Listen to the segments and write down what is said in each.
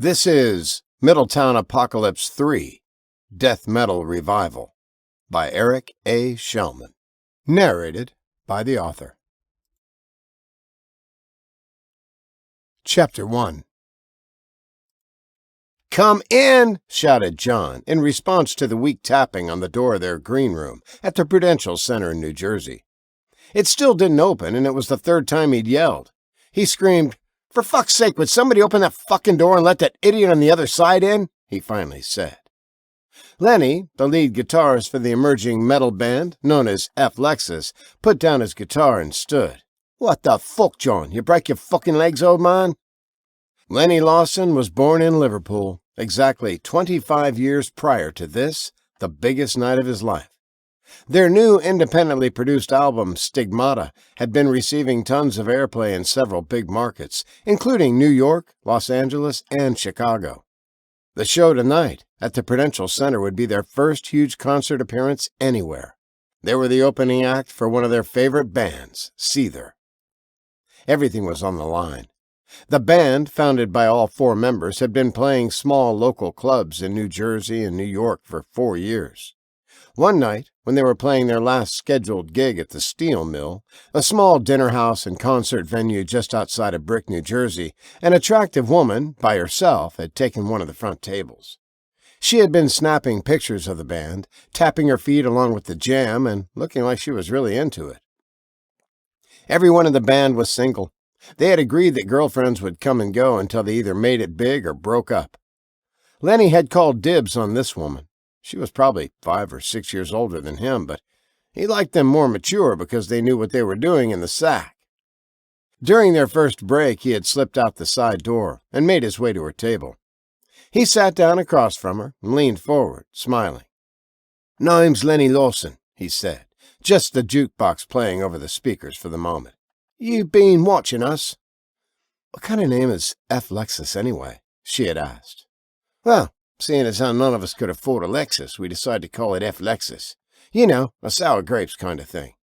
This is Middletown Apocalypse 3, Death Metal Revival, by Eric A Shelman. Narrated by the author. Chapter 1. "Come in!" shouted John, in response to the weak tapping on the door of their green room at the Prudential Center in New Jersey. It still didn't open, and it was the third time he'd yelled. He screamed, "For fuck's sake, would somebody open that fucking door and let that idiot on the other side in?" he finally said. Lenny, the lead guitarist for the emerging metal band known as F. Lexus, put down his guitar and stood. "What the fuck, John? You break your fucking legs, old man?" Lenny Lawson was born in Liverpool, exactly 25 years prior to this, the biggest night of his life. Their new independently produced album, Stigmata, had been receiving tons of airplay in several big markets, including New York, Los Angeles, and Chicago. The show tonight at the Prudential Center would be their first huge concert appearance anywhere. They were the opening act for one of their favorite bands, Seether. Everything was on the line. The band, founded by all four members, had been playing small local clubs in New Jersey and New York for 4 years. One night, when they were playing their last scheduled gig at the Steel Mill, a small dinner house and concert venue just outside of Brick, New Jersey, an attractive woman, by herself, had taken one of the front tables. She had been snapping pictures of the band, tapping her feet along with the jam, and looking like she was really into it. Everyone in the band was single. They had agreed that girlfriends would come and go until they either made it big or broke up. Lenny had called dibs on this woman. She was probably 5 or 6 years older than him, but he liked them more mature because they knew what they were doing in the sack. During their first break, he had slipped out the side door and made his way to her table. He sat down across from her and leaned forward, smiling. "Name's Lenny Lawson," he said, just the jukebox playing over the speakers for the moment. "You been watching us?" "What kind of name is F. Lexus, anyway?" she had asked. "Well, seeing as how none of us could afford a Lexus, we decided to call it F. Lexus. You know, a sour grapes kind of thing.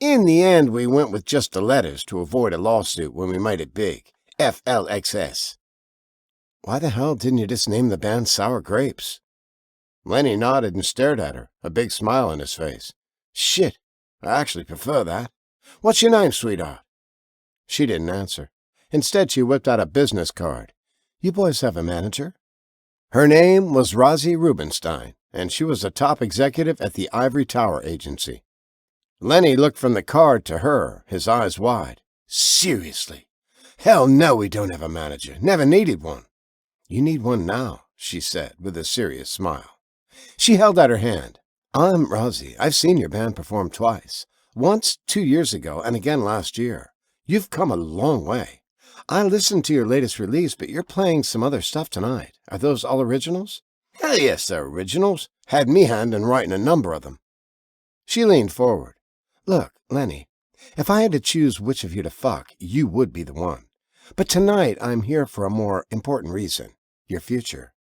In the end, we went with just the letters to avoid a lawsuit when we made it big. FLXS. "Why the hell didn't you just name the band Sour Grapes?" Lenny nodded and stared at her, a big smile on his face. "Shit, I actually prefer that. What's your name, sweetheart?" She didn't answer. Instead, she whipped out a business card. "You boys have a manager?" Her name was Rosie Rubenstein, and she was a top executive at the Ivory Tower Agency. Lenny looked from the card to her, his eyes wide. "Seriously? Hell no, we don't have a manager. Never needed one." "You need one now," she said, with a serious smile. She held out her hand. "I'm Rosie. I've seen your band perform twice. Once 2 years ago, and again last year. You've come a long way. I listened to your latest release, but you're playing some other stuff tonight. Are those all originals?" "Hell yes, they're originals. Had me hand in writing a number of them." She leaned forward. "Look, Lenny, if I had to choose which of you to fuck, you would be the one. But tonight I'm here for a more important reason. Your future."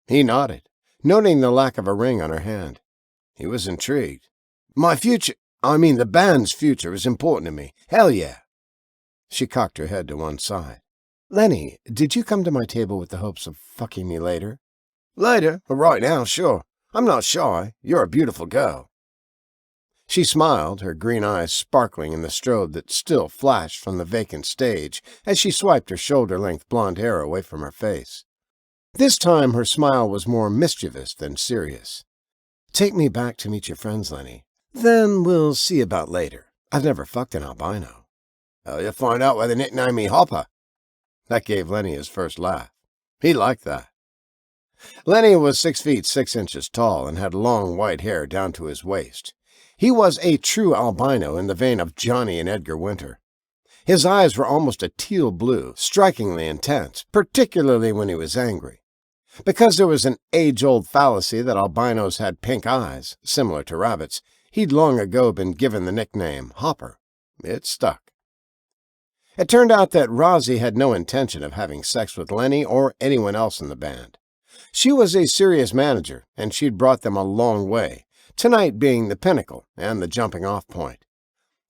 He nodded, noting the lack of a ring on her hand. He was intrigued. "My future, the band's future is important to me. Hell yeah." She cocked her head to one side. "Lenny, did you come to my table with the hopes of fucking me later?" "Later? Right now, sure. I'm not shy. You're a beautiful girl." She smiled, her green eyes sparkling in the strobe that still flashed from the vacant stage as she swiped her shoulder-length blonde hair away from her face. This time her smile was more mischievous than serious. "Take me back to meet your friends, Lenny. Then we'll see about later. I've never fucked an albino." "You'll find out why they nicknamed me Hopper." That gave Lenny his first laugh. He liked that. Lenny was 6 feet 6 inches tall and had long white hair down to his waist. He was a true albino in the vein of Johnny and Edgar Winter. His eyes were almost a teal blue, strikingly intense, particularly when he was angry. Because there was an age-old fallacy that albinos had pink eyes, similar to rabbits, he'd long ago been given the nickname Hopper. It stuck. It turned out that Rosie had no intention of having sex with Lenny or anyone else in the band. She was a serious manager, and she'd brought them a long way, tonight being the pinnacle and the jumping-off point.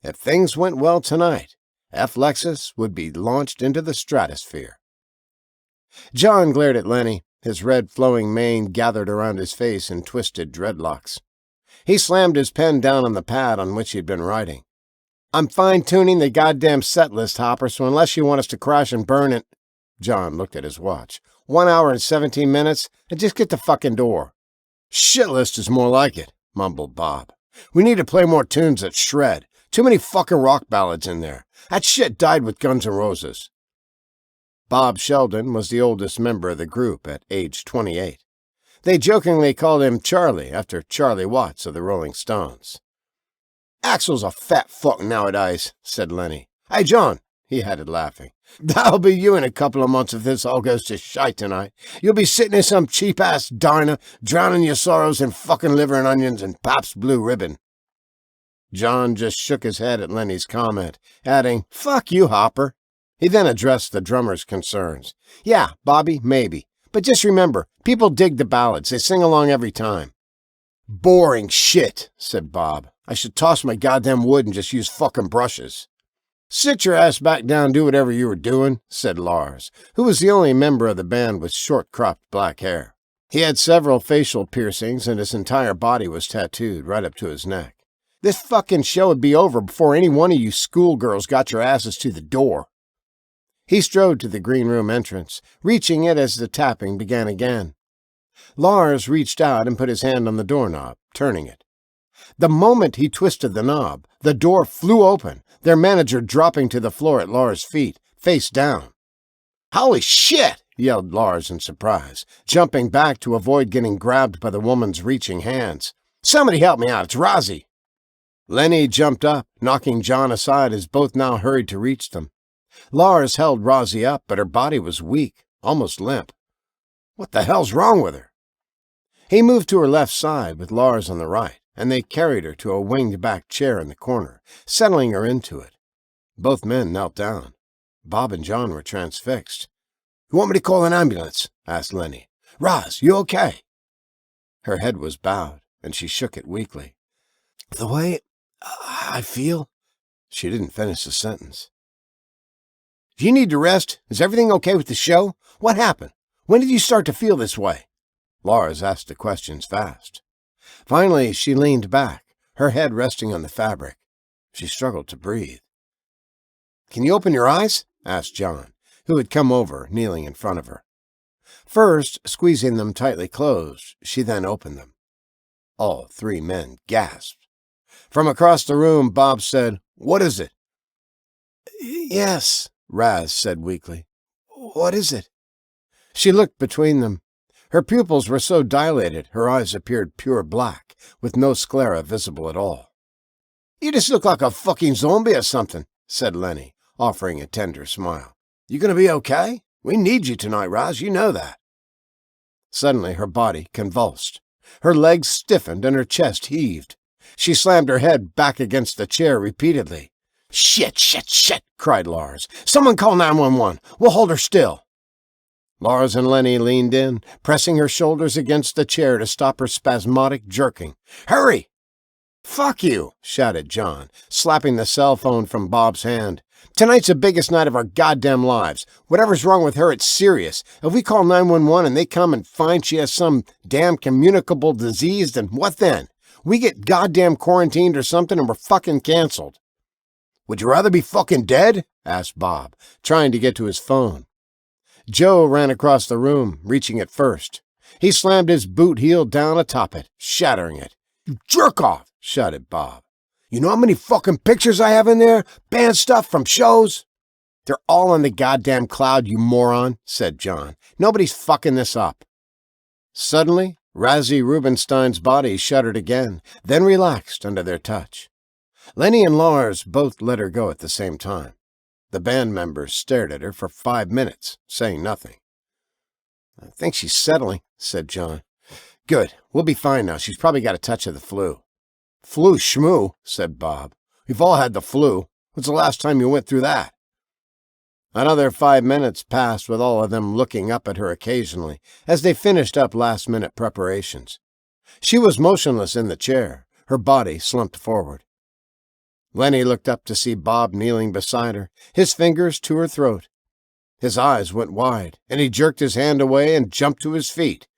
If things went well tonight, F. Lexus would be launched into the stratosphere. John glared at Lenny, his red flowing mane gathered around his face in twisted dreadlocks. He slammed his pen down on the pad on which he'd been writing. "I'm fine-tuning the goddamn set list, Hopper, so unless you want us to crash and burn it—" John looked at his watch. 1 hour and 17 minutes, and just get the fucking door. "Shit list is more like it," mumbled Bob. "We need to play more tunes that shred. Too many fucking rock ballads in there. That shit died with Guns N' Roses." Bob Sheldon was the oldest member of the group at age 28. They jokingly called him Charlie after Charlie Watts of the Rolling Stones. "Axel's a fat fuck nowadays," said Lenny. "Hey, John," he added, laughing, "that'll be you in a couple of months if this all goes to shite tonight. You'll be sitting in some cheap-ass diner, drowning your sorrows in fucking liver and onions and Pabst Blue Ribbon." John just shook his head at Lenny's comment, adding, "Fuck you, Hopper." He then addressed the drummer's concerns. "Yeah, Bobby, maybe. But just remember, people dig the ballads. They sing along every time." "Boring shit," said Bob. "I should toss my goddamn wood and just use fucking brushes." "Sit your ass back down and do whatever you were doing," said Lars, who was the only member of the band with short-cropped black hair. He had several facial piercings and his entire body was tattooed right up to his neck. "This fucking show would be over before any one of you schoolgirls got your asses to the door." He strode to the green room entrance, reaching it as the tapping began again. Lars reached out and put his hand on the doorknob, turning it. The moment he twisted the knob, the door flew open, their manager dropping to the floor at Lars' feet, face down. "Holy shit!" yelled Lars in surprise, jumping back to avoid getting grabbed by the woman's reaching hands. "Somebody help me out, it's Rosie!" Lenny jumped up, knocking John aside as both now hurried to reach them. Lars held Rosie up, but her body was weak, almost limp. "What the hell's wrong with her?" He moved to her left side with Lars on the right, and they carried her to a winged-back chair in the corner, settling her into it. Both men knelt down. Bob and John were transfixed. "You want me to call an ambulance?" asked Lenny. "Roz, you okay?" Her head was bowed, and she shook it weakly. "The way I feel—" She didn't finish the sentence. "Do you need to rest? Is everything okay with the show? What happened? When did you start to feel this way?" Lars asked the questions fast. Finally, she leaned back, her head resting on the fabric. She struggled to breathe. "Can you open your eyes?" asked John, who had come over, kneeling in front of her. First, squeezing them tightly closed, she then opened them. All three men gasped. From across the room, Bob said, "What is it?" "Yes," Raz said weakly. "What is it?" She looked between them. Her pupils were so dilated, her eyes appeared pure black, with no sclera visible at all. "You just look like a fucking zombie or something," said Lenny, offering a tender smile. "You gonna be okay? We need you tonight, Raz, you know that." Suddenly her body convulsed. Her legs stiffened and her chest heaved. She slammed her head back against the chair repeatedly. "Shit, shit, shit!" cried Lars. "Someone call 911. We'll hold her still." Lars and Lenny leaned in, pressing her shoulders against the chair to stop her spasmodic jerking. "Hurry!" "Fuck you!" shouted John, slapping the cell phone from Bob's hand. "Tonight's the biggest night of our goddamn lives. Whatever's wrong with her, it's serious. If we call 911 and they come and find she has some damn communicable disease, then what then? We get goddamn quarantined or something and we're fucking canceled." "Would you rather be fucking dead?" asked Bob, trying to get to his phone. Joe ran across the room, reaching it first. He slammed his boot heel down atop it, shattering it. "You jerk-off!" shouted Bob. "You know how many fucking pictures I have in there? Band stuff from shows?" "They're all in the goddamn cloud, you moron," said John. "Nobody's fucking this up." Suddenly, Razzie Rubinstein's body shuddered again, then relaxed under their touch. Lenny and Lars both let her go at the same time. The band members stared at her for 5 minutes, saying nothing. "I think she's settling," said John. "Good. We'll be fine now. She's probably got a touch of the flu." "Flu schmoo," said Bob. "We've all had the flu. When's the last time you went through that?" Another 5 minutes passed with all of them looking up at her occasionally as they finished up last-minute preparations. She was motionless in the chair, her body slumped forward. Lenny looked up to see Bob kneeling beside her, his fingers to her throat. His eyes went wide, and he jerked his hand away and jumped to his feet.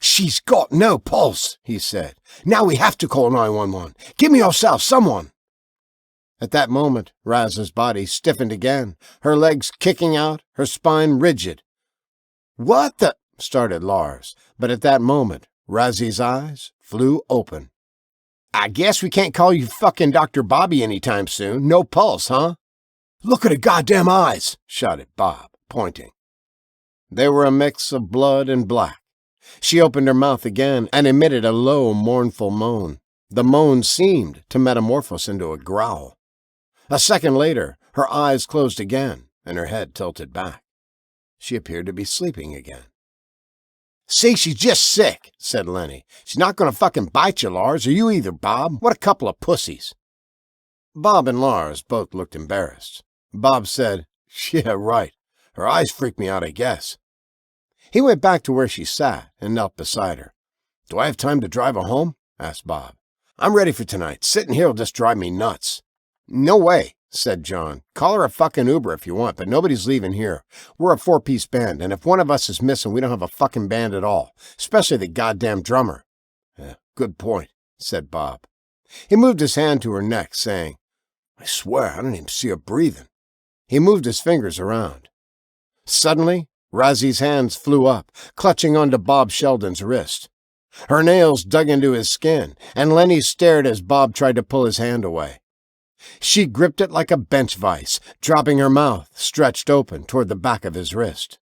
"She's got no pulse," he said. "Now we have to call 911. Give me yourself, someone." At that moment, Raz's body stiffened again, her legs kicking out, her spine rigid. "What the—" started Lars, but at that moment, Razzie's eyes flew open. "I guess we can't call you fucking Dr. Bobby anytime soon. No pulse, huh?" "Look at her goddamn eyes," shouted Bob, pointing. They were a mix of blood and black. She opened her mouth again and emitted a low, mournful moan. The moan seemed to metamorphose into a growl. A second later, her eyes closed again and her head tilted back. She appeared to be sleeping again. "See, she's just sick," said Lenny. "She's not going to fucking bite you, Lars, or you either, Bob. What a couple of pussies." Bob and Lars both looked embarrassed. Bob said, "Yeah, right. Her eyes freaked me out, I guess." He went back to where she sat and knelt beside her. "Do I have time to drive her home?" asked Bob. "I'm ready for tonight. Sitting here will just drive me nuts." "No way," said John. "Call her a fucking Uber if you want, but nobody's leaving here. We're a 4-piece band, and if one of us is missing, we don't have a fucking band at all, especially the goddamn drummer." "Good point," said Bob. He moved his hand to her neck, saying, "I swear, I don't even see her breathing." He moved his fingers around. Suddenly, Razzie's hands flew up, clutching onto Bob Sheldon's wrist. Her nails dug into his skin, and Lenny stared as Bob tried to pull his hand away. She gripped it like a bench vise, dropping her mouth, stretched open, toward the back of his wrist.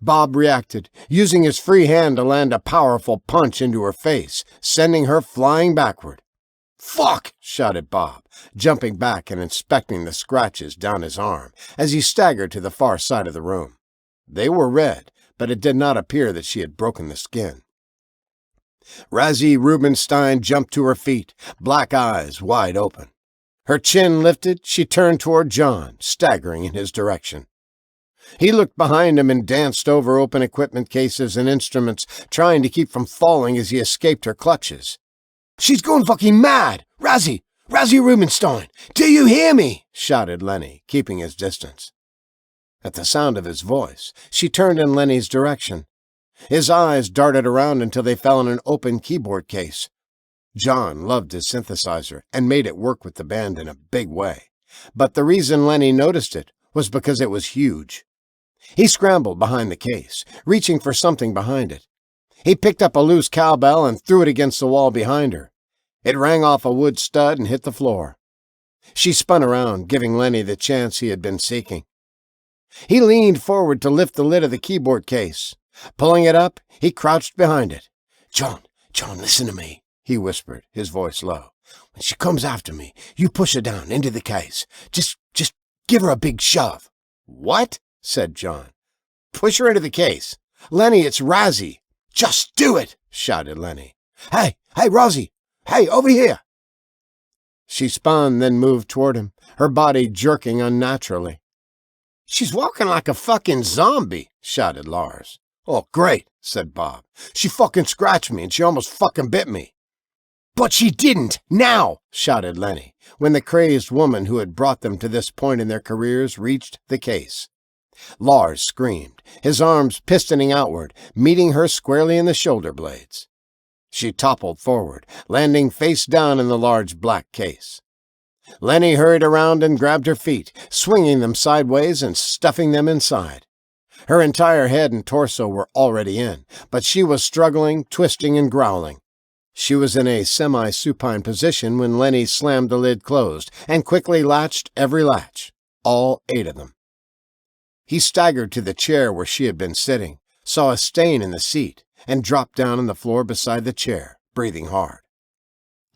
Bob reacted, using his free hand to land a powerful punch into her face, sending her flying backward. "Fuck!" shouted Bob, jumping back and inspecting the scratches down his arm as he staggered to the far side of the room. They were red, but it did not appear that she had broken the skin. Razzie Rubenstein jumped to her feet, black eyes wide open. Her chin lifted, she turned toward John, staggering in his direction. He looked behind him and danced over open equipment cases and instruments, trying to keep from falling as he escaped her clutches. "She's going fucking mad! Razzie Rubenstein! Do you hear me?" shouted Lenny, keeping his distance. At the sound of his voice, she turned in Lenny's direction. His eyes darted around until they fell on an open keyboard case. John loved his synthesizer and made it work with the band in a big way. But the reason Lenny noticed it was because it was huge. He scrambled behind the case, reaching for something behind it. He picked up a loose cowbell and threw it against the wall behind her. It rang off a wood stud and hit the floor. She spun around, giving Lenny the chance he had been seeking. He leaned forward to lift the lid of the keyboard case. Pulling it up, he crouched behind it. John, listen to me," he whispered, his voice low. "When she comes after me, you push her down into the case. Just give her a big shove." "What?" said John. "Push her into the case. Lenny, it's Razzie." "Just do it," shouted Lenny. Hey, Razzie! Hey, over here!" She spun, then moved toward him, her body jerking unnaturally. "She's walking like a fucking zombie," shouted Lars. "Oh, great," said Bob. "She fucking scratched me and she almost fucking bit me." "But she didn't! Now!" shouted Lenny, when the crazed woman who had brought them to this point in their careers reached the case. Lars screamed, his arms pistoning outward, meeting her squarely in the shoulder blades. She toppled forward, landing face down in the large black case. Lenny hurried around and grabbed her feet, swinging them sideways and stuffing them inside. Her entire head and torso were already in, but she was struggling, twisting, and growling. She was in a semi-supine position when Lenny slammed the lid closed and quickly latched every latch, all 8 of them. He staggered to the chair where she had been sitting, saw a stain in the seat, and dropped down on the floor beside the chair, breathing hard.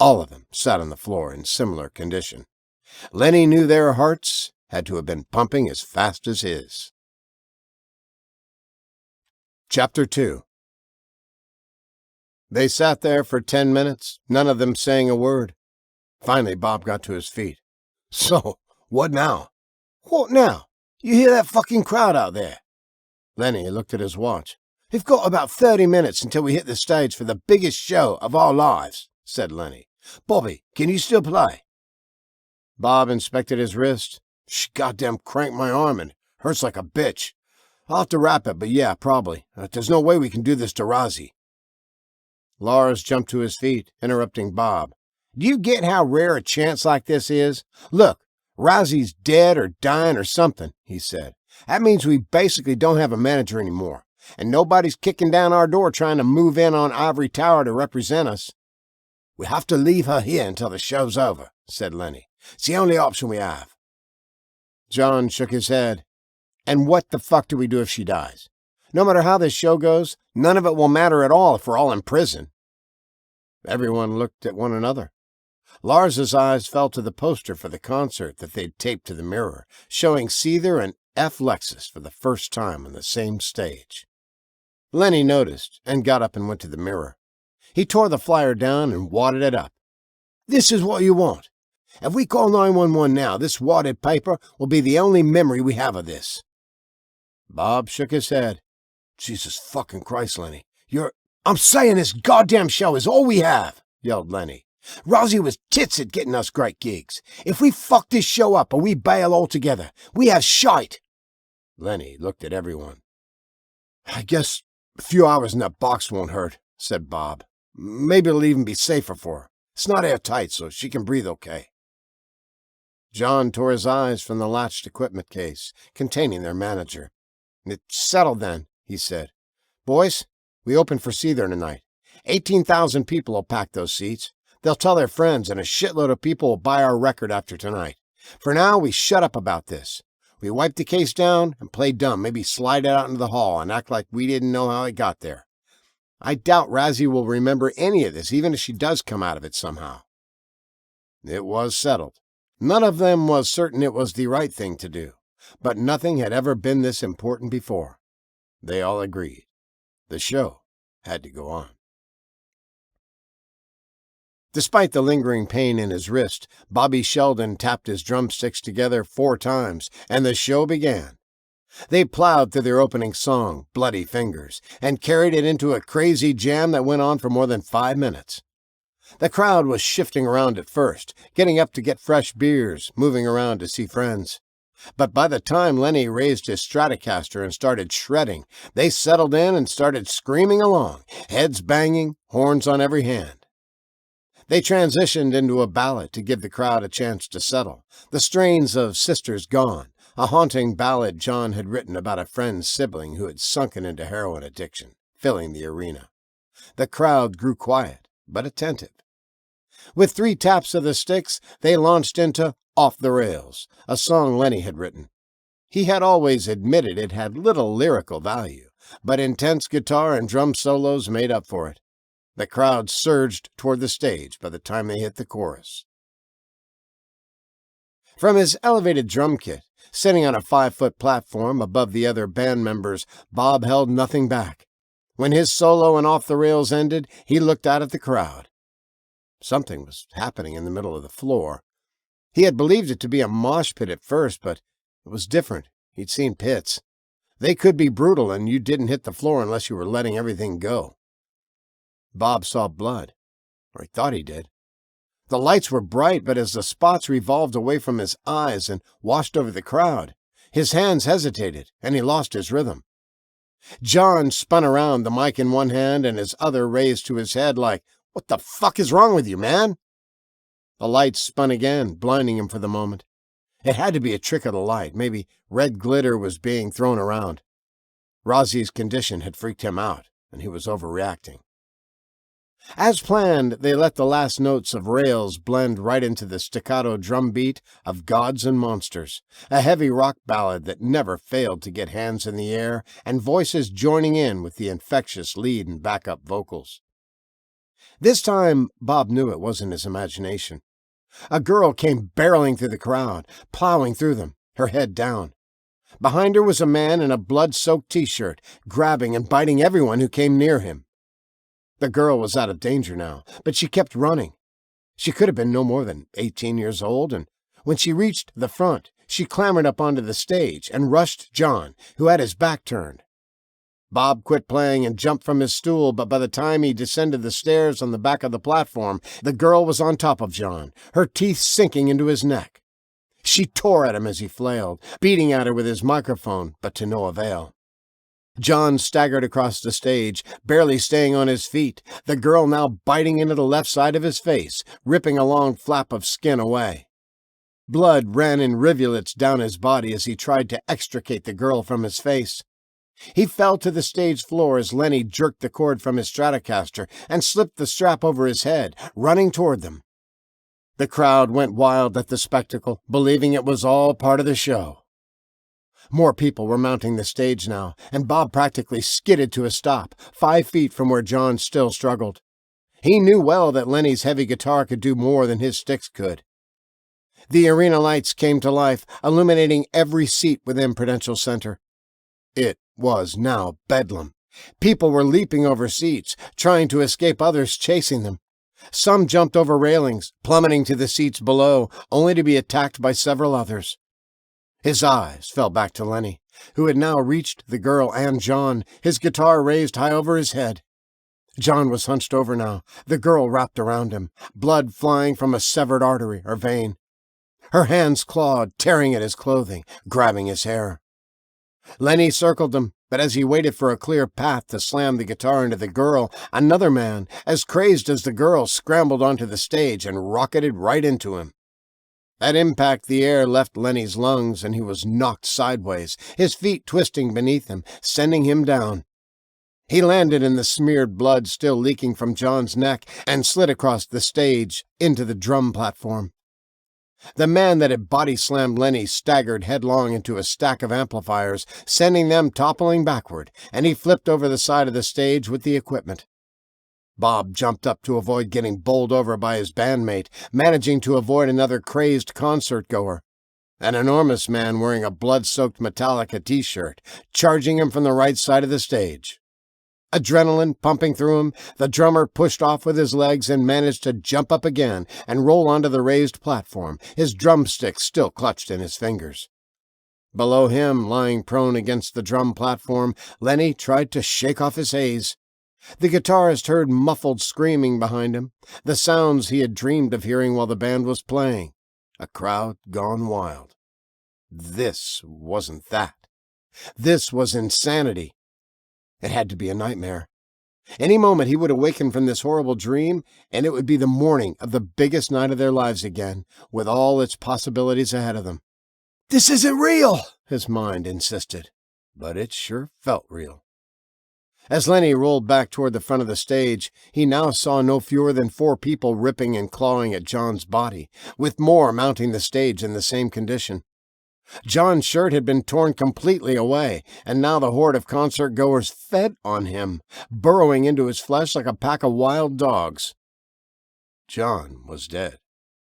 All of them sat on the floor in similar condition. Lenny knew their hearts had to have been pumping as fast as his. Chapter 2. They sat there for 10 minutes, none of them saying a word. Finally, Bob got to his feet. "So, what now?" "What now? You hear that fucking crowd out there?" Lenny looked at his watch. "We've got about 30 minutes until we hit the stage for the biggest show of our lives," said Lenny. "Bobby, can you still play?" Bob inspected his wrist. "She goddamn cranked my arm and hurts like a bitch. I'll have to wrap it, but yeah, probably. There's no way we can do this to Rozzy." Lars jumped to his feet, interrupting Bob. "Do you get how rare a chance like this is? Look, Rozzy's dead or dying or something," he said. "That means we basically don't have a manager anymore, and nobody's kicking down our door trying to move in on Ivory Tower to represent us." "We have to leave her here until the show's over," said Lenny. "It's the only option we have." John shook his head. "And what the fuck do we do if she dies? No matter how this show goes, none of it will matter at all if we're all in prison." Everyone looked at one another. Lars's eyes fell to the poster for the concert that they'd taped to the mirror, showing Seether and F. Lexus for the first time on the same stage. Lenny noticed and got up and went to the mirror. He tore the flyer down and wadded it up. "This is what you want. If we call 911 now, this wadded paper will be the only memory we have of this." Bob shook his head. "Jesus fucking Christ, Lenny. I'm saying this goddamn show is all we have," yelled Lenny. "Rozzy was tits at getting us great gigs. If we fuck this show up or we bail altogether, we have shite." Lenny looked at everyone. "I guess a few hours in that box won't hurt," said Bob. "Maybe it'll even be safer for her. It's not airtight, so she can breathe okay." John tore his eyes from the latched equipment case containing their manager. "It's settled then," he said. "Boys, we open for Seether tonight. 18,000 people will pack those seats. They'll tell their friends, and a shitload of people will buy our record after tonight. For now, we shut up about this. We wipe the case down and play dumb, maybe slide it out into the hall and act like we didn't know how it got there. I doubt Rozzy will remember any of this, even if she does come out of it somehow." It was settled. None of them was certain it was the right thing to do, but nothing had ever been this important before. They all agreed. The show had to go on. Despite the lingering pain in his wrist, Bobby Sheldon tapped his drumsticks together 4 times, and the show began. They plowed through their opening song, Bloody Fingers, and carried it into a crazy jam that went on for more than 5 minutes. The crowd was shifting around at first, getting up to get fresh beers, moving around to see friends. But by the time Lenny raised his Stratocaster and started shredding, they settled in and started screaming along, heads banging, horns on every hand. They transitioned into a ballad to give the crowd a chance to settle, the strains of Sisters Gone, a haunting ballad John had written about a friend's sibling who had sunken into heroin addiction, filling the arena. The crowd grew quiet, but attentive. With 3 taps of the sticks, they launched into Off the Rails, a song Lenny had written. He had always admitted it had little lyrical value, but intense guitar and drum solos made up for it. The crowd surged toward the stage by the time they hit the chorus. From his elevated drum kit, sitting on a 5-foot platform above the other band members, Bob held nothing back. When his solo and Off the Rails ended, he looked out at the crowd. Something was happening in the middle of the floor. He had believed it to be a mosh pit at first, but it was different. He'd seen pits. They could be brutal, and you didn't hit the floor unless you were letting everything go. Bob saw blood, or he thought he did. The lights were bright, but as the spots revolved away from his eyes and washed over the crowd, his hands hesitated, and he lost his rhythm. John spun around, the mic in one hand and his other raised to his head like, "What the fuck is wrong with you, man?" The lights spun again, blinding him for the moment. It had to be a trick of the light. Maybe red glitter was being thrown around. Rozzy's condition had freaked him out, and he was overreacting. As planned, they let the last notes of Rails blend right into the staccato drum beat of Gods and Monsters, a heavy rock ballad that never failed to get hands in the air and voices joining in with the infectious lead and backup vocals. This time, Bob knew it wasn't his imagination. A girl came barreling through the crowd, plowing through them, her head down. Behind her was a man in a blood-soaked T-shirt, grabbing and biting everyone who came near him. The girl was out of danger now, but she kept running. She could have been no more than 18 years old, and when she reached the front, she clambered up onto the stage and rushed John, who had his back turned. Bob quit playing and jumped from his stool, but by the time he descended the stairs on the back of the platform, the girl was on top of John, her teeth sinking into his neck. She tore at him as he flailed, beating at her with his microphone, but to no avail. John staggered across the stage, barely staying on his feet, the girl now biting into the left side of his face, ripping a long flap of skin away. Blood ran in rivulets down his body as he tried to extricate the girl from his face. He fell to the stage floor as Lenny jerked the cord from his Stratocaster and slipped the strap over his head, running toward them. The crowd went wild at the spectacle, believing it was all part of the show. More people were mounting the stage now, and Bob practically skidded to a stop, 5 feet from where John still struggled. He knew well that Lenny's heavy guitar could do more than his sticks could. The arena lights came to life, illuminating every seat within Prudential Center. It was now bedlam. People were leaping over seats, trying to escape others chasing them. Some jumped over railings, plummeting to the seats below, only to be attacked by several others. His eyes fell back to Lenny, who had now reached the girl and John, his guitar raised high over his head. John was hunched over now, the girl wrapped around him, blood flying from a severed artery or vein. Her hands clawed, tearing at his clothing, grabbing his hair. Lenny circled them, but as he waited for a clear path to slam the guitar into the girl, another man, as crazed as the girl, scrambled onto the stage and rocketed right into him. At impact, the air left Lenny's lungs, and he was knocked sideways, his feet twisting beneath him, sending him down. He landed in the smeared blood still leaking from John's neck and slid across the stage into the drum platform. The man that had body-slammed Lenny staggered headlong into a stack of amplifiers, sending them toppling backward, and he flipped over the side of the stage with the equipment. Bob jumped up to avoid getting bowled over by his bandmate, managing to avoid another crazed concert-goer. An enormous man wearing a blood-soaked Metallica t-shirt, charging him from the right side of the stage. Adrenaline pumping through him, the drummer pushed off with his legs and managed to jump up again and roll onto the raised platform, his drumstick still clutched in his fingers. Below him, lying prone against the drum platform, Lenny tried to shake off his haze. The guitarist heard muffled screaming behind him, the sounds he had dreamed of hearing while the band was playing. A crowd gone wild. This wasn't that. This was insanity. It had to be a nightmare. Any moment he would awaken from this horrible dream, and it would be the morning of the biggest night of their lives again, with all its possibilities ahead of them. "This isn't real," his mind insisted, but it sure felt real. As Lenny rolled back toward the front of the stage, he now saw no fewer than 4 people ripping and clawing at John's body, with more mounting the stage in the same condition. John's shirt had been torn completely away, and now the horde of concert-goers fed on him, burrowing into his flesh like a pack of wild dogs. John was dead.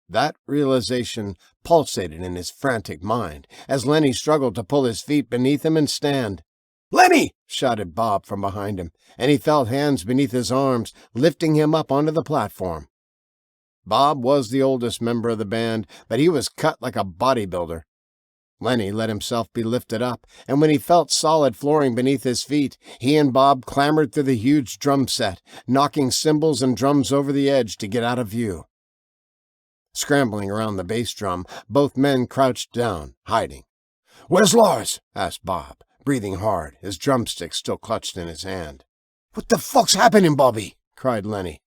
That realization pulsated in his frantic mind as Lenny struggled to pull his feet beneath him and stand. "Lenny!" shouted Bob from behind him, and he felt hands beneath his arms, lifting him up onto the platform. Bob was the oldest member of the band, but he was cut like a bodybuilder. Lenny let himself be lifted up, and when he felt solid flooring beneath his feet, he and Bob clambered through the huge drum set, knocking cymbals and drums over the edge to get out of view. Scrambling around the bass drum, both men crouched down, hiding. "Where's Lars?" asked Bob, breathing hard, his drumstick still clutched in his hand. "What the fuck's happening, Bobby?" cried Lenny.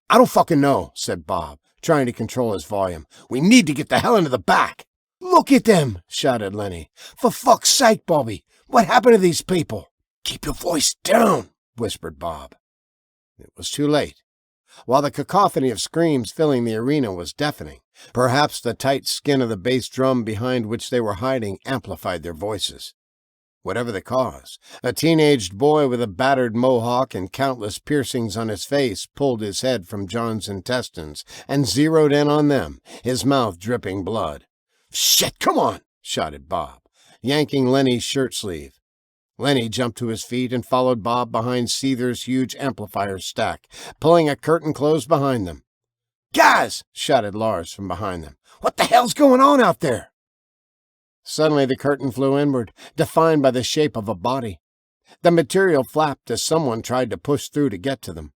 "I don't fucking know," said Bob, trying to control his volume. "We need to get the hell into the back." "Look at them!" shouted Lenny. "For fuck's sake, Bobby, what happened to these people?" "Keep your voice down," whispered Bob. It was too late. While the cacophony of screams filling the arena was deafening, perhaps the tight skin of the bass drum behind which they were hiding amplified their voices. Whatever the cause, a teenaged boy with a battered mohawk and countless piercings on his face pulled his head from John's intestines and zeroed in on them, his mouth dripping blood. "Shit, come on!" shouted Bob, yanking Lenny's shirt sleeve. Lenny jumped to his feet and followed Bob behind Seether's huge amplifier stack, pulling a curtain close behind them. "Guys!" shouted Lars from behind them. "What the hell's going on out there?" Suddenly the curtain flew inward, defined by the shape of a body. The material flapped as someone tried to push through to get to them.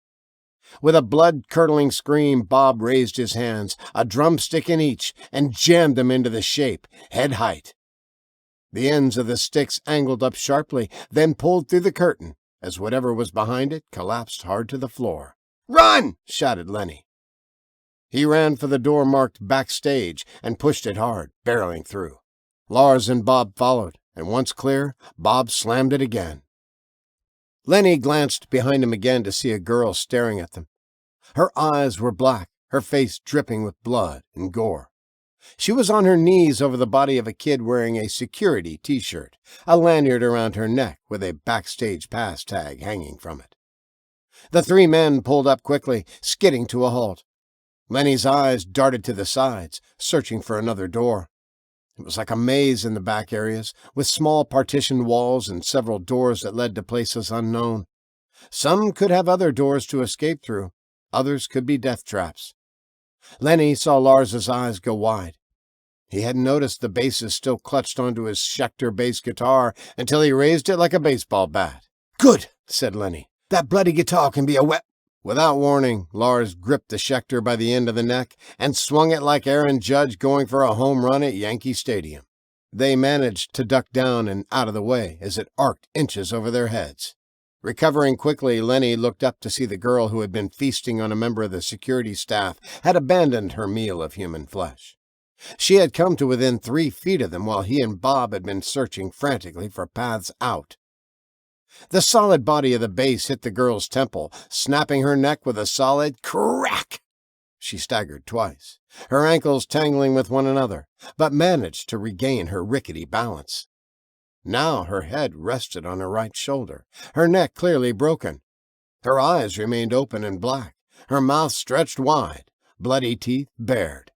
With a blood-curdling scream, Bob raised his hands, a drumstick in each, and jammed them into the shape, head height. The ends of the sticks angled up sharply, then pulled through the curtain as whatever was behind it collapsed hard to the floor. "Run!" shouted Lenny. He ran for the door marked backstage and pushed it hard, barreling through. Lars and Bob followed, and once clear, Bob slammed it again. Lenny glanced behind him again to see a girl staring at them. Her eyes were black, her face dripping with blood and gore. She was on her knees over the body of a kid wearing a security t-shirt, a lanyard around her neck with a backstage pass tag hanging from it. The three men pulled up quickly, skidding to a halt. Lenny's eyes darted to the sides, searching for another door. It was like a maze in the back areas, with small partitioned walls and several doors that led to places unknown. Some could have other doors to escape through. Others could be death traps. Lenny saw Lars's eyes go wide. He hadn't noticed the basses still clutched onto his Schecter bass guitar until he raised it like a baseball bat. "Good," said Lenny. "That bloody guitar can be a wet—" Without warning, Lars gripped the Schecter by the end of the neck and swung it like Aaron Judge going for a home run at Yankee Stadium. They managed to duck down and out of the way as it arced inches over their heads. Recovering quickly, Lenny looked up to see the girl who had been feasting on a member of the security staff had abandoned her meal of human flesh. She had come to within 3 feet of them while he and Bob had been searching frantically for paths out. The solid body of the bass hit the girl's temple, snapping her neck with a solid crack. She staggered twice, her ankles tangling with one another, but managed to regain her rickety balance. Now her head rested on her right shoulder, her neck clearly broken. Her eyes remained open and black, her mouth stretched wide, bloody teeth bared.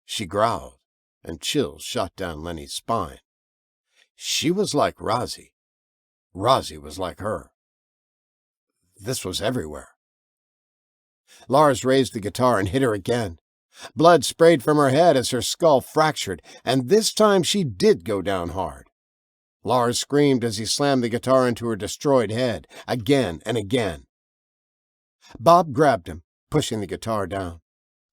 She growled, and chills shot down Lenny's spine. She was like Rozzy. Rozzy was like her. This was everywhere. Lars raised the guitar and hit her again. Blood sprayed from her head as her skull fractured, and this time she did go down hard. Lars screamed as he slammed the guitar into her destroyed head, again and again. Bob grabbed him, pushing the guitar down.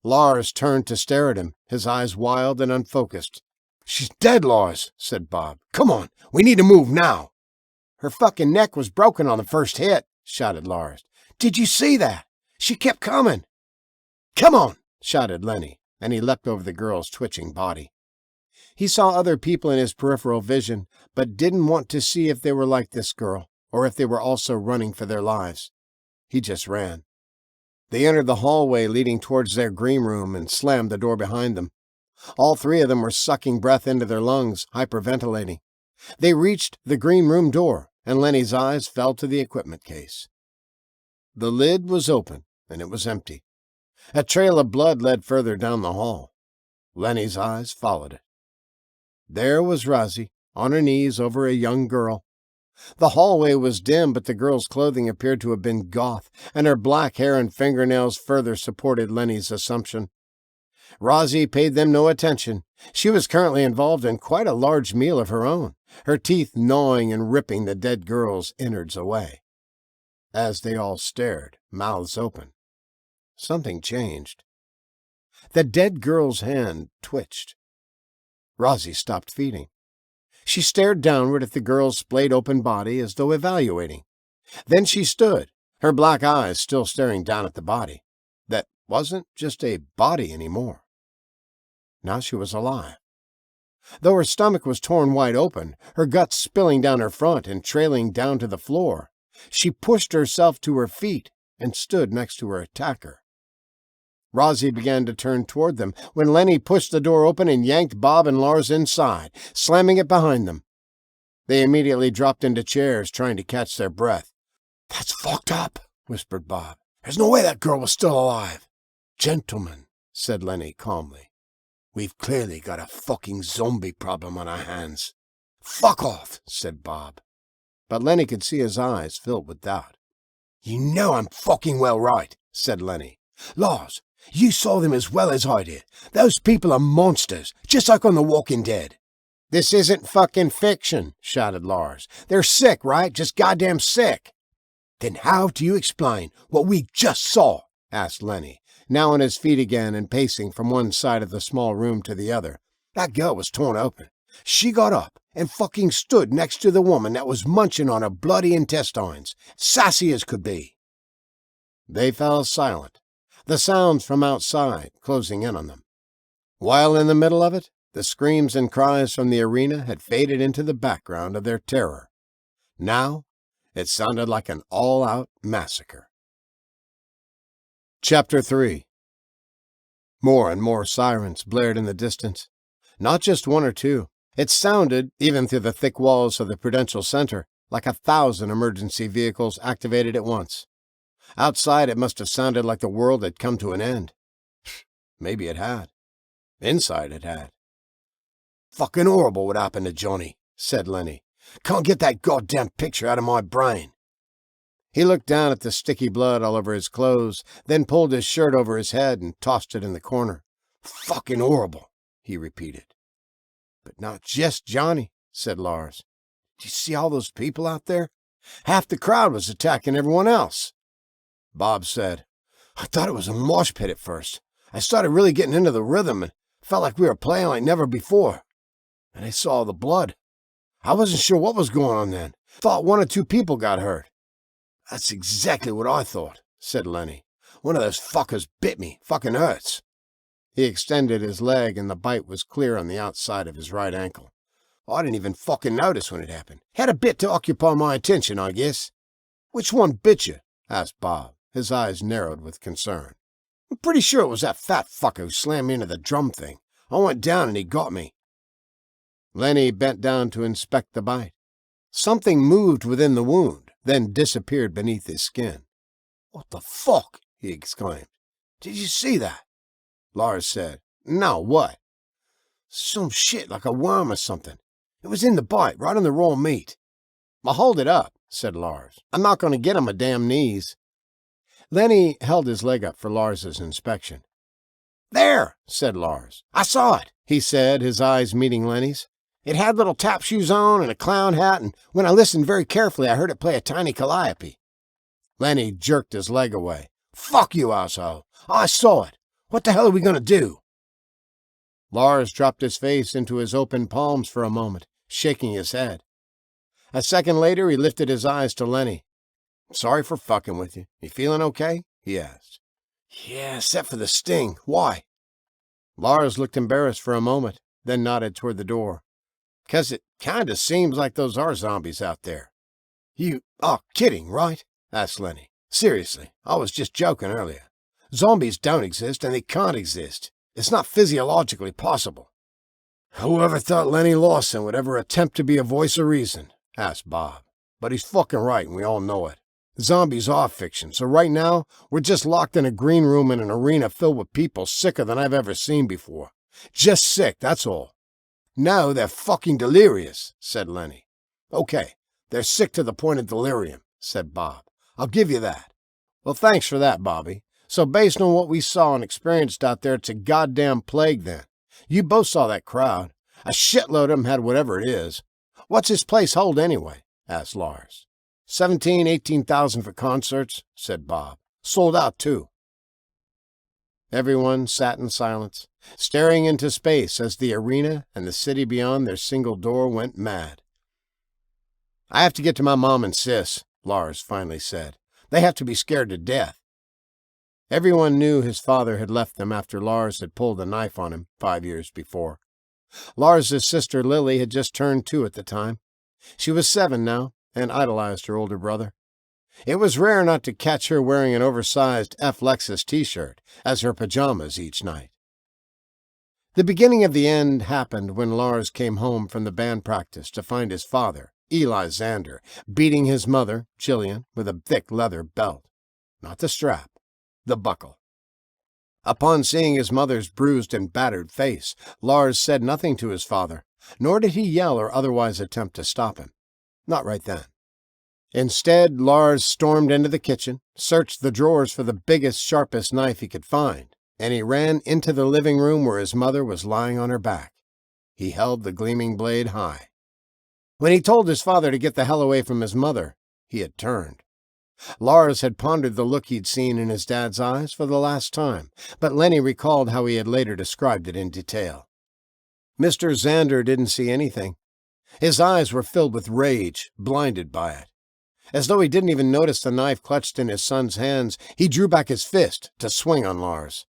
Lars turned to stare at him, his eyes wild and unfocused. "She's dead, Lars," said Bob. "Come on, we need to move now." "Her fucking neck was broken on the first hit," shouted Lars. "Did you see that? She kept coming." "Come on," shouted Lenny, and he leapt over the girl's twitching body. He saw other people in his peripheral vision, but didn't want to see if they were like this girl, or if they were also running for their lives. He just ran. They entered the hallway leading towards their green room and slammed the door behind them. All 3 of them were sucking breath into their lungs, hyperventilating. They reached the green room door, and Lenny's eyes fell to the equipment case. The lid was open, and it was empty. A trail of blood led further down the hall. Lenny's eyes followed it. There was Rozzy, on her knees over a young girl. The hallway was dim, but the girl's clothing appeared to have been goth, and her black hair and fingernails further supported Lenny's assumption. Rozzy paid them no attention. She was currently involved in quite a large meal of her own, her teeth gnawing and ripping the dead girl's innards away. As they all stared, mouths open, something changed. The dead girl's hand twitched. Rozzy stopped feeding. She stared downward at the girl's splayed-open body as though evaluating. Then she stood, her black eyes still staring down at the body. That wasn't just a body anymore. Now she was alive. Though her stomach was torn wide open, her guts spilling down her front and trailing down to the floor, she pushed herself to her feet and stood next to her attacker. Rozzy began to turn toward them when Lenny pushed the door open and yanked Bob and Lars inside, slamming it behind them. They immediately dropped into chairs, trying to catch their breath. "That's fucked up," whispered Bob. "There's no way that girl was still alive." "Gentlemen," said Lenny calmly, "we've clearly got a fucking zombie problem on our hands." "Fuck off," said Bob. But Lenny could see his eyes filled with doubt. "You know I'm fucking well right," said Lenny. "Lars, you saw them as well as I did. Those people are monsters, just like on The Walking Dead." "This isn't fucking fiction," shouted Lars. "They're sick, right? Just goddamn sick." "Then how do you explain what we just saw?" asked Lenny, now on his feet again and pacing from one side of the small room to the other. "That girl was torn open. She got up, and fucking stood next to the woman that was munching on her bloody intestines, sassy as could be. They fell silent, the sounds from outside closing in on them. While in the middle of it, the screams and cries from the arena had faded into the background of their terror. Now, it sounded like an all-out massacre. Chapter 3. More and more sirens blared in the distance. Not just one or two. It sounded, even through the thick walls of the Prudential Center, like 1,000 emergency vehicles activated at once. Outside, it must have sounded like the world had come to an end. Maybe it had. Inside, it had. "Fucking horrible what happened to Johnny," said Lenny. "Can't get that goddamn picture out of my brain." He looked down at the sticky blood all over his clothes, then pulled his shirt over his head and tossed it in the corner. "Fucking horrible," he repeated. "But not just Johnny," said Lars. "Do you see all those people out there? Half the crowd was attacking everyone else." Bob said, "I thought it was a mosh pit at first. I started really getting into the rhythm and felt like we were playing like never before. And I saw the blood. I wasn't sure what was going on then. Thought 1 or 2 people got hurt." "That's exactly what I thought," said Lenny. "One of those fuckers bit me. Fucking hurts." He extended his leg and the bite was clear on the outside of his right ankle. "I didn't even fucking notice when it happened. Had a bit to occupy my attention, I guess." "Which one bit you?" asked Bob. His eyes narrowed with concern. "I'm pretty sure it was that fat fucker who slammed me into the drum thing. I went down and he got me." Lenny bent down to inspect the bite. Something moved within the wound, then disappeared beneath his skin. "What the fuck?" he exclaimed. "Did you see that?" Lars said, "No, what?" "Some shit like a worm or something. It was in the bite, right on the raw meat." "Well, hold it up," said Lars. "I'm not going to get on my damn knees." Lenny held his leg up for Lars's inspection. "There," said Lars. "I saw it," he said, his eyes meeting Lenny's. "It had little tap shoes on and a clown hat, and when I listened very carefully, I heard it play a tiny calliope." Lenny jerked his leg away. "Fuck you, asshole. I saw it. What the hell are we going to do?" Lars dropped his face into his open palms for a moment, shaking his head. A second later, he lifted his eyes to Lenny. "Sorry for fucking with you. You feeling okay?" he asked. "Yeah, except for the sting. Why?" Lars looked embarrassed for a moment, then nodded toward the door. "'Cause it kinda seems like those are zombies out there." "You are kidding, right?" asked Lenny. "Seriously, I was just joking earlier. Zombies don't exist and they can't exist. It's not physiologically possible." "Whoever thought Lenny Lawson would ever attempt to be a voice of reason?" asked Bob. "But he's fucking right and we all know it. Zombies are fiction, so right now, we're just locked in a green room in an arena filled with people sicker than I've ever seen before. Just sick, that's all." "No, they're fucking delirious," said Lenny. "Okay, they're sick to the point of delirium," said Bob. "I'll give you that." "Well, thanks for that, Bobby. So based on what we saw and experienced out there, it's a goddamn plague then. You both saw that crowd. A shitload of them had whatever it is. What's this place hold anyway?" asked Lars. 18,000 for concerts," said Bob. "Sold out, too." Everyone sat in silence, staring into space as the arena and the city beyond their single door went mad. "I have to get to my mom and sis," Lars finally said. "They have to be scared to death." Everyone knew his father had left them after Lars had pulled a knife on him 5 years before. Lars's sister Lily had just turned 2 at the time. She was 7 now, and idolized her older brother. It was rare not to catch her wearing an oversized F. Lexus t-shirt as her pajamas each night. The beginning of the end happened when Lars came home from the band practice to find his father, Eli Zander, beating his mother, Jillian, with a thick leather belt. Not the strap, the buckle. Upon seeing his mother's bruised and battered face, Lars said nothing to his father, nor did he yell or otherwise attempt to stop him. Not right then. Instead, Lars stormed into the kitchen, searched the drawers for the biggest, sharpest knife he could find, and he ran into the living room where his mother was lying on her back. He held the gleaming blade high. When he told his father to get the hell away from his mother, he had turned. Lars had pondered the look he'd seen in his dad's eyes for the last time, but Lenny recalled how he had later described it in detail. Mr. Zander didn't see anything. His eyes were filled with rage, blinded by it. As though he didn't even notice the knife clutched in his son's hands, he drew back his fist to swing on Lars.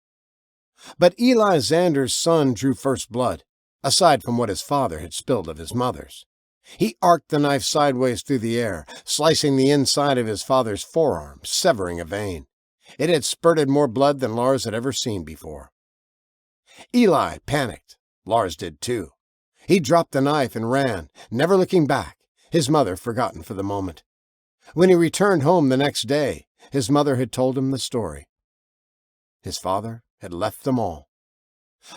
But Eli Xander's son drew first blood, aside from what his father had spilled of his mother's. He arced the knife sideways through the air, slicing the inside of his father's forearm, severing a vein. It had spurted more blood than Lars had ever seen before. Eli panicked. Lars did too. He dropped the knife and ran, never looking back, his mother forgotten for the moment. When he returned home the next day, his mother had told him the story. His father had left them all.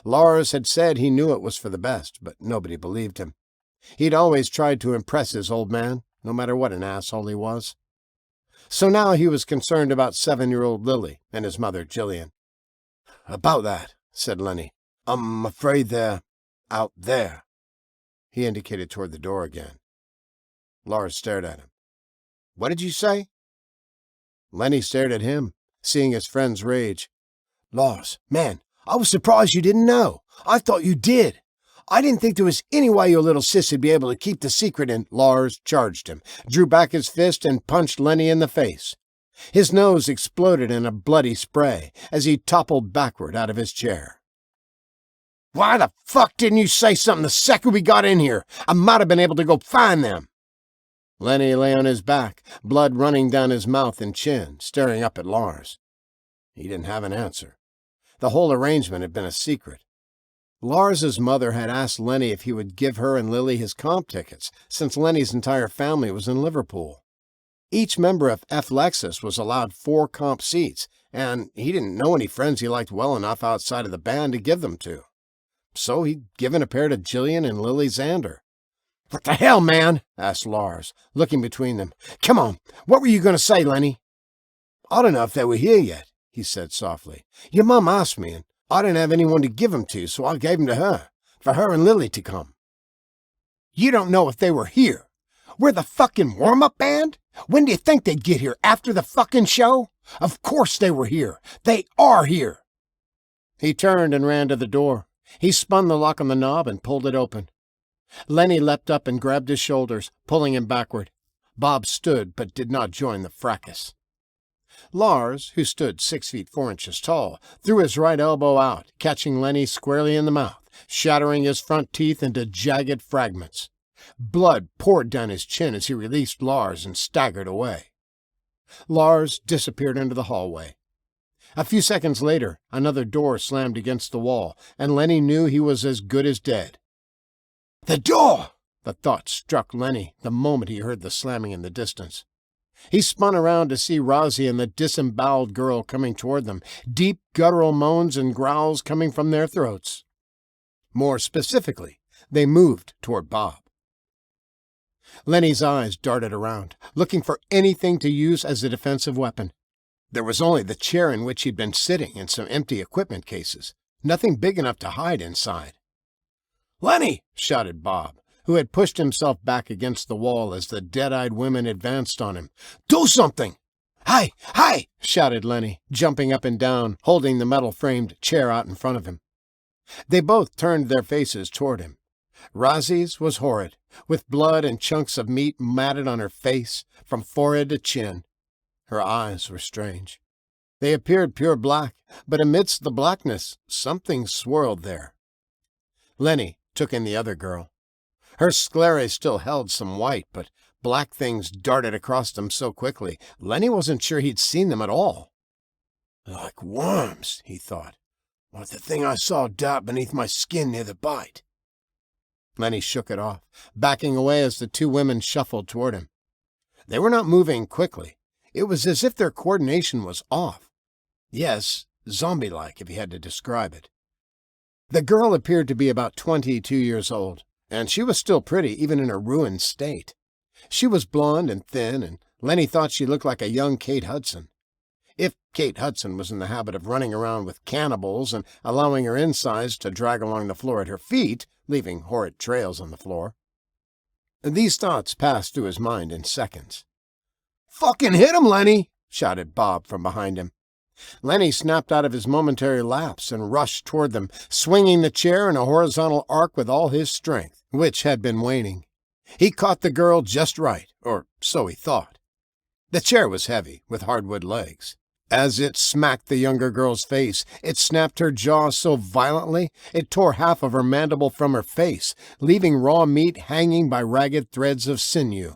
Lars had said he knew it was for the best, but nobody believed him. He'd always tried to impress his old man, no matter what an asshole he was. So now he was concerned about 7-year-old Lily and his mother, Jillian. "About that," said Lenny. "I'm afraid they're out there." He indicated toward the door again. Lars stared at him. "What did you say?" Lenny stared at him, seeing his friend's rage. "Lars, man, I was surprised you didn't know. I thought you did. I didn't think there was any way your little sis would be able to keep the secret in." Lars charged him, drew back his fist, and punched Lenny in the face. His nose exploded in a bloody spray as he toppled backward out of his chair. "Why the fuck didn't you say something the second we got in here? I might have been able to go find them." Lenny lay on his back, blood running down his mouth and chin, staring up at Lars. He didn't have an answer. The whole arrangement had been a secret. Lars's mother had asked Lenny if he would give her and Lily his comp tickets, since Lenny's entire family was in Liverpool. Each member of F. Lexus was allowed 4 comp seats, and he didn't know any friends he liked well enough outside of the band to give them to. So he'd given a pair to Jillian and Lily Xander. "What the hell, man?" asked Lars, looking between them. "Come on, what were you going to say, Lenny?" "I don't know if they were here yet," he said softly. "Your mum asked me, and I didn't have anyone to give them to, so I gave them to her, for her and Lily to come." "You don't know if they were here? We're the fucking warm-up band? When do you think they'd get here? After the fucking show? Of course they were here. They are here." He turned and ran to the door. He spun the lock on the knob and pulled it open. Lenny leapt up and grabbed his shoulders, pulling him backward. Bob stood but did not join the fracas. Lars, who stood 6 feet 4 inches tall, threw his right elbow out, catching Lenny squarely in the mouth, shattering his front teeth into jagged fragments. Blood poured down his chin as he released Lars and staggered away. Lars disappeared into the hallway. A few seconds later, another door slammed against the wall, and Lenny knew he was as good as dead. "The door!" The thought struck Lenny the moment he heard the slamming in the distance. He spun around to see Rosie and the disemboweled girl coming toward them, deep guttural moans and growls coming from their throats. More specifically, they moved toward Bob. Lenny's eyes darted around, looking for anything to use as a defensive weapon. There was only the chair in which he'd been sitting and some empty equipment cases, nothing big enough to hide inside. "Lenny!" shouted Bob, who had pushed himself back against the wall as the dead-eyed women advanced on him. "Do something!" "Hey! Hey!" shouted Lenny, jumping up and down, holding the metal-framed chair out in front of him. They both turned their faces toward him. Rosie's was horrid, with blood and chunks of meat matted on her face, from forehead to chin. Her eyes were strange. They appeared pure black, but amidst the blackness, something swirled there. Lenny took in the other girl. Her sclerae still held some white, but black things darted across them so quickly, Lenny wasn't sure he'd seen them at all. "Like worms," he thought. "Like the thing I saw dart beneath my skin near the bite." Lenny shook it off, backing away as the 2 women shuffled toward him. They were not moving quickly. It was as if their coordination was off. Yes, zombie-like, if he had to describe it. The girl appeared to be about 22 years old, and she was still pretty even in her ruined state. She was blonde and thin, and Lenny thought she looked like a young Kate Hudson. If Kate Hudson was in the habit of running around with cannibals and allowing her insides to drag along the floor at her feet, leaving horrid trails on the floor. These thoughts passed through his mind in seconds. "Fucking hit him, Lenny!" shouted Bob from behind him. Lenny snapped out of his momentary lapse and rushed toward them, swinging the chair in a horizontal arc with all his strength, which had been waning. He caught the girl just right, or so he thought. The chair was heavy, with hardwood legs. As it smacked the younger girl's face, it snapped her jaw so violently it tore half of her mandible from her face, leaving raw meat hanging by ragged threads of sinew.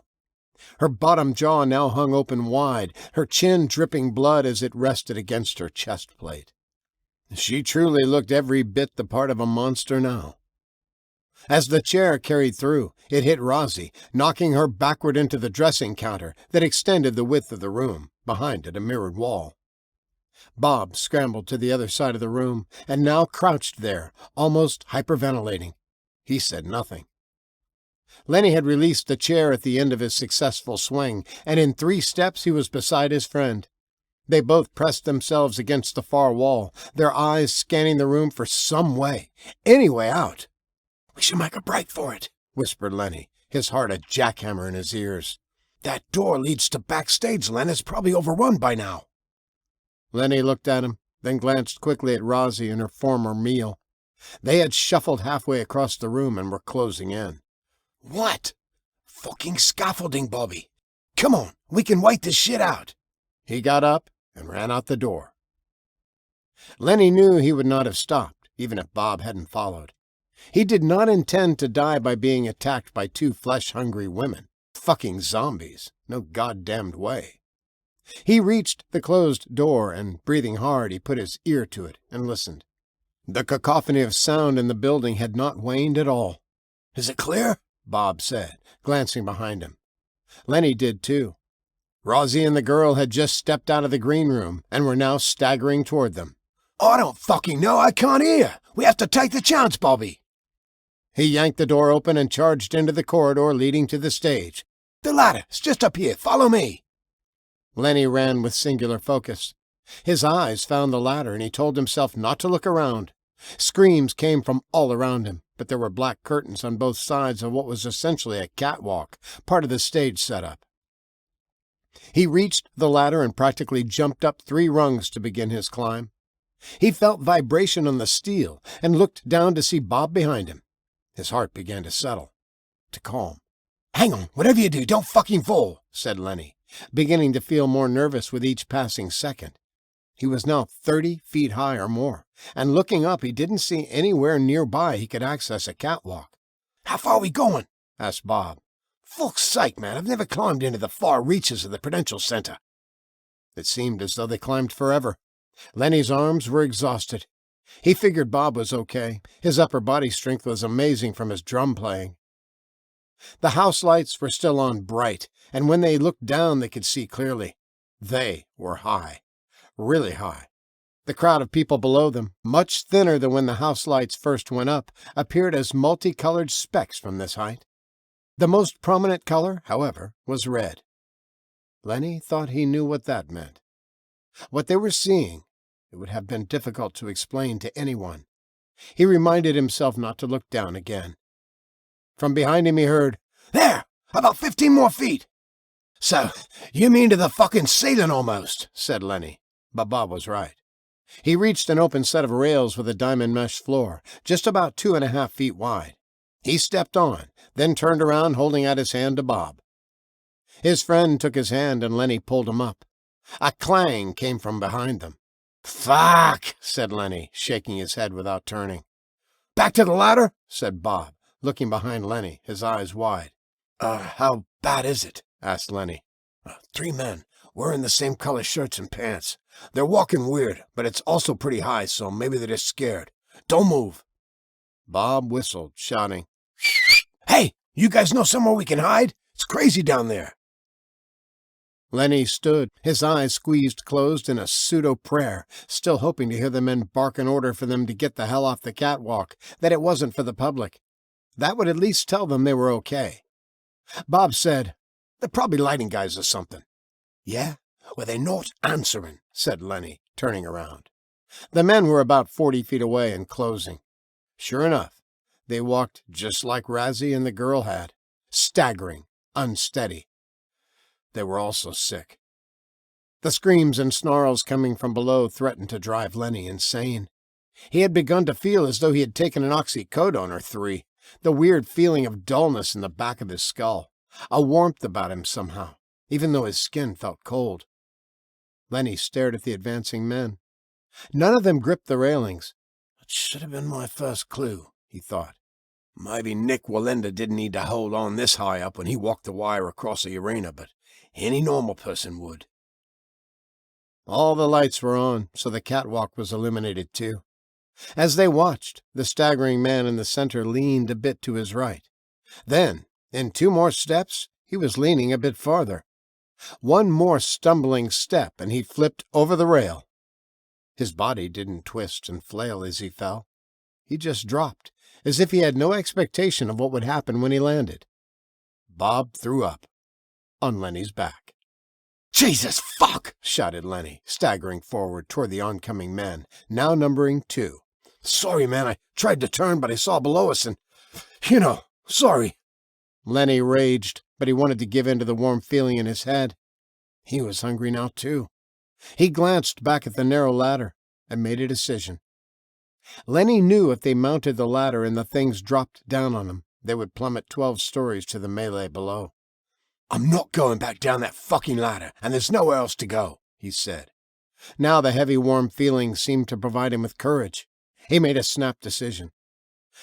Her bottom jaw now hung open wide, her chin dripping blood as it rested against her chest plate. She truly looked every bit the part of a monster now. As the chair carried through, it hit Rosie, knocking her backward into the dressing counter that extended the width of the room, behind it a mirrored wall. Bob scrambled to the other side of the room, and now crouched there, almost hyperventilating. He said nothing. Lenny had released the chair at the end of his successful swing, and in 3 steps he was beside his friend. They both pressed themselves against the far wall, their eyes scanning the room for some way, any way out. "We should make a break for it," whispered Lenny, his heart a jackhammer in his ears. "That door leads to backstage, Len. It's probably overrun by now." Lenny looked at him, then glanced quickly at Rosie and her former meal. They had shuffled halfway across the room and were closing in. "What?" "Fucking scaffolding, Bobby. Come on, we can wait this shit out." He got up and ran out the door. Lenny knew he would not have stopped, even if Bob hadn't followed. He did not intend to die by being attacked by 2 flesh-hungry women. Fucking zombies. No goddamned way. He reached the closed door, and, breathing hard, he put his ear to it and listened. The cacophony of sound in the building had not waned at all. "Is it clear?" Bob said, glancing behind him. Lenny did too. Rosie and the girl had just stepped out of the green room and were now staggering toward them. "I don't fucking know. I can't hear. We have to take the chance, Bobby." He yanked the door open and charged into the corridor leading to the stage. "The ladder. It's just up here. Follow me." Lenny ran with singular focus. His eyes found the ladder, and he told himself not to look around. Screams came from all around him, but there were black curtains on both sides of what was essentially a catwalk, part of the stage setup. He reached the ladder and practically jumped up 3 rungs to begin his climb. He felt vibration on the steel and looked down to see Bob behind him. His heart began to settle, to calm. "Hang on, whatever you do, don't fucking fall," said Lenny, beginning to feel more nervous with each passing second. He was now 30 feet high or more, and looking up he didn't see anywhere nearby he could access a catwalk. "How far are we going?" asked Bob. "Fuck's sake, man, I've never climbed into the far reaches of the Prudential Center." It seemed as though they climbed forever. Lenny's arms were exhausted. He figured Bob was okay. His upper body strength was amazing from his drum playing. The house lights were still on bright, and when they looked down they could see clearly. They were high. Really high. The crowd of people below them, much thinner than when the house lights first went up, appeared as multicolored specks from this height. The most prominent color, however, was red. Lenny thought he knew what that meant. What they were seeing, it would have been difficult to explain to anyone. He reminded himself not to look down again. From behind him he heard, "There! About 15 more feet!" "So, you mean to the fucking ceiling almost," said Lenny. But Bob was right. He reached an open set of rails with a diamond mesh floor, just about 2.5 feet wide. He stepped on, then turned around holding out his hand to Bob. His friend took his hand and Lenny pulled him up. A clang came from behind them. "Fuck," said Lenny, shaking his head without turning. "Back to the ladder?" said Bob, looking behind Lenny, his eyes wide. How bad is it?" asked Lenny. 3 men, wearing the same color shirts and pants. They're walking weird, but it's also pretty high, so maybe they're just scared. Don't move." Bob whistled, shouting, "Hey, you guys know somewhere we can hide? It's crazy down there." Lenny stood, his eyes squeezed closed in a pseudo-prayer, still hoping to hear the men bark an order for them to get the hell off the catwalk, that it wasn't for the public. That would at least tell them they were okay. Bob said, "They're probably lighting guys or something." "Yeah? Well, they're not answering," said Lenny, turning around. The men were about 40 feet away and closing. Sure enough, they walked just like Razzie and the girl had, staggering, unsteady. They were also sick. The screams and snarls coming from below threatened to drive Lenny insane. He had begun to feel as though he had taken an oxycodone or 3, The weird feeling of dullness in the back of his skull, a warmth about him somehow, even though his skin felt cold. Lenny stared at the advancing men. None of them gripped the railings. It should have been my first clue, he thought. Maybe Nick Wallenda didn't need to hold on this high up when he walked the wire across the arena, but any normal person would. All the lights were on, so the catwalk was illuminated too. As they watched, the staggering man in the center leaned a bit to his right. Then, in 2 more steps, he was leaning a bit farther. 1 more stumbling step, and he flipped over the rail. His body didn't twist and flail as he fell. He just dropped, as if he had no expectation of what would happen when he landed. Bob threw up on Lenny's back. "Jesus fuck!" shouted Lenny, staggering forward toward the oncoming men, now numbering 2. "Sorry, man, I tried to turn, but I saw below us and, sorry." Lenny raged, but he wanted to give in to the warm feeling in his head. He was hungry now, too. He glanced back at the narrow ladder and made a decision. Lenny knew if they mounted the ladder and the things dropped down on them, they would plummet 12 stories to the melee below. "I'm not going back down that fucking ladder, and there's nowhere else to go," he said. Now the heavy, warm feeling seemed to provide him with courage. He made a snap decision.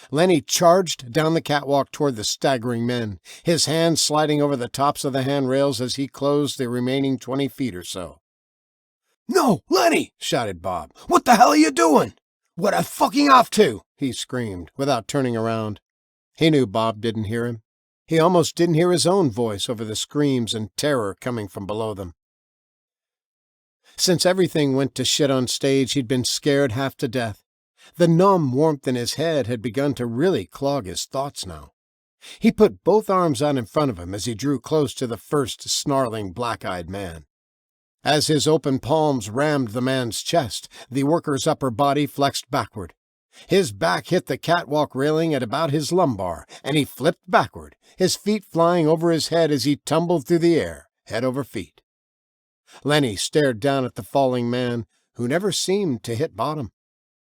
Lenny charged down the catwalk toward the staggering men, his hands sliding over the tops of the handrails as he closed the remaining 20 feet or so. "No, Lenny!" shouted Bob. "What the hell are you doing?" "What a fucking off to!" he screamed, without turning around. He knew Bob didn't hear him. He almost didn't hear his own voice over the screams and terror coming from below them. Since everything went to shit on stage, he'd been scared half to death. The numb warmth in his head had begun to really clog his thoughts now. He put both arms out in front of him as he drew close to the first snarling, black-eyed man. As his open palms rammed the man's chest, the worker's upper body flexed backward. His back hit the catwalk railing at about his lumbar, and he flipped backward, his feet flying over his head as he tumbled through the air, head over feet. Lenny stared down at the falling man, who never seemed to hit bottom.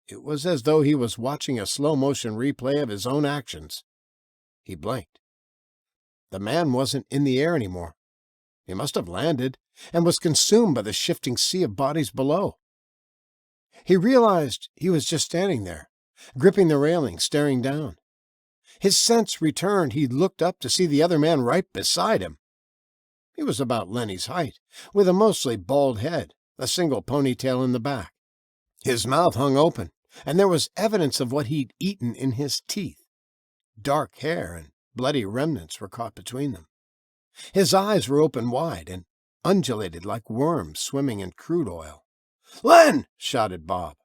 It was as though he was watching a slow-motion replay of his own actions. He blinked. The man wasn't in the air anymore. He must have landed and was consumed by the shifting sea of bodies below. He realized he was just standing there, gripping the railing, staring down. His sense returned. He looked up to see the other man right beside him. He was about Lenny's height, with a mostly bald head, a single ponytail in the back. His mouth hung open, and there was evidence of what he'd eaten in his teeth. Dark hair and bloody remnants were caught between them. His eyes were open wide and undulated like worms swimming in crude oil. "Len!" shouted Bob.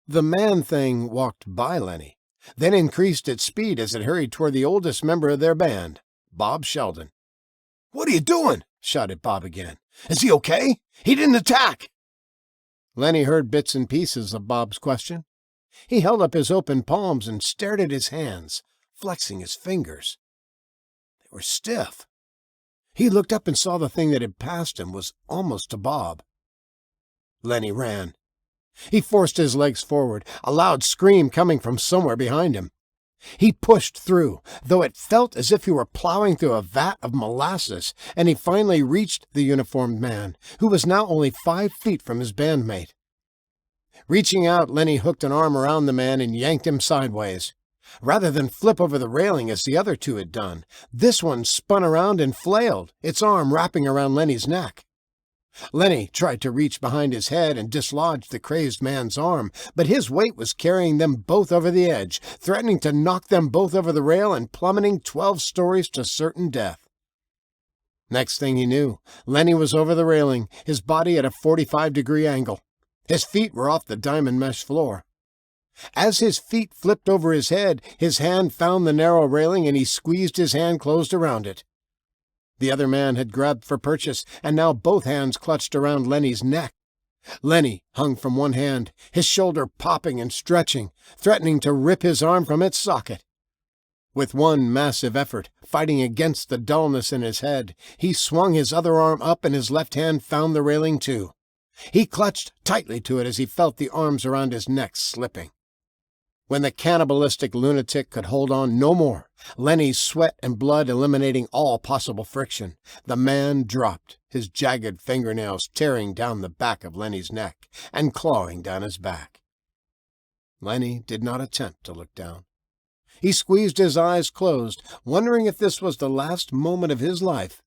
The man-thing walked by Lenny, then increased its speed as it hurried toward the oldest member of their band, Bob Sheldon. "What are you doing?" shouted Bob again. "Is he okay? He didn't attack!" Lenny heard bits and pieces of Bob's question. He held up his open palms and stared at his hands, flexing his fingers. They were stiff. He looked up and saw the thing that had passed him was almost to Bob. Lenny ran. He forced his legs forward, a loud scream coming from somewhere behind him. He pushed through, though it felt as if he were plowing through a vat of molasses, and he finally reached the uniformed man, who was now only 5 feet from his bandmate. Reaching out, Lenny hooked an arm around the man and yanked him sideways. Rather than flip over the railing as the other two had done, this one spun around and flailed, its arm wrapping around Lenny's neck. Lenny tried to reach behind his head and dislodge the crazed man's arm, but his weight was carrying them both over the edge, threatening to knock them both over the rail and plummeting 12 stories to certain death. Next thing he knew, Lenny was over the railing, his body at a 45-degree angle. His feet were off the diamond mesh floor. As his feet flipped over his head, his hand found the narrow railing and he squeezed his hand closed around it. The other man had grabbed for purchase, and now both hands clutched around Lenny's neck. Lenny hung from one hand, his shoulder popping and stretching, threatening to rip his arm from its socket. With one massive effort, fighting against the dullness in his head, he swung his other arm up and his left hand found the railing too. He clutched tightly to it as he felt the arms around his neck slipping. When the cannibalistic lunatic could hold on no more, Lenny's sweat and blood eliminating all possible friction, the man dropped, his jagged fingernails tearing down the back of Lenny's neck and clawing down his back. Lenny did not attempt to look down. He squeezed his eyes closed, wondering if this was the last moment of his life.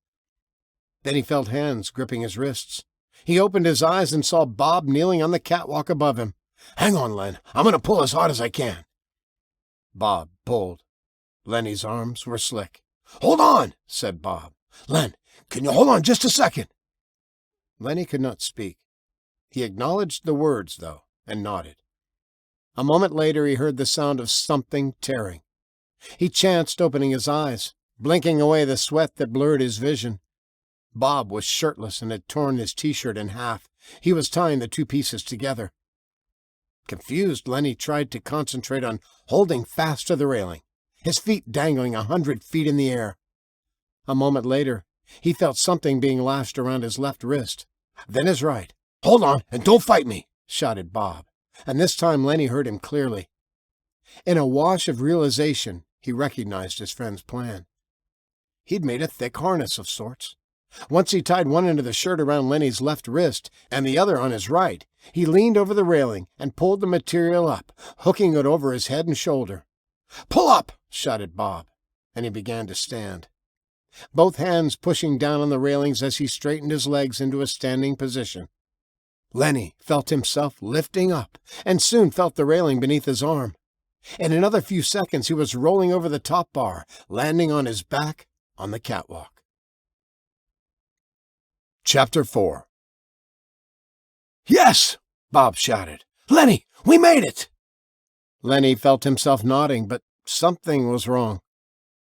Then he felt hands gripping his wrists. He opened his eyes and saw Bob kneeling on the catwalk above him. "Hang on, Len. I'm going to pull as hard as I can." Bob pulled. Lenny's arms were slick. "Hold on," said Bob. "Len, can you hold on just a second?" Lenny could not speak. He acknowledged the words, though, and nodded. A moment later he heard the sound of something tearing. He chanced opening his eyes, blinking away the sweat that blurred his vision. Bob was shirtless and had torn his T-shirt in half. He was tying the two pieces together. Confused, Lenny tried to concentrate on holding fast to the railing, his feet dangling 100 feet in the air. A moment later, he felt something being lashed around his left wrist, then his right. "Hold on, and don't fight me," shouted Bob, and this time Lenny heard him clearly. In a wash of realization, he recognized his friend's plan. He'd made a thick harness of sorts. Once he tied one end of the shirt around Lenny's left wrist and the other on his right, he leaned over the railing and pulled the material up, hooking it over his head and shoulder. "Pull up!" shouted Bob, and he began to stand, both hands pushing down on the railings as he straightened his legs into a standing position. Lenny felt himself lifting up and soon felt the railing beneath his arm. In another few seconds he was rolling over the top bar, landing on his back on the catwalk. Chapter 4. "Yes!" Bob shouted. "Lenny, we made it!" Lenny felt himself nodding, but something was wrong.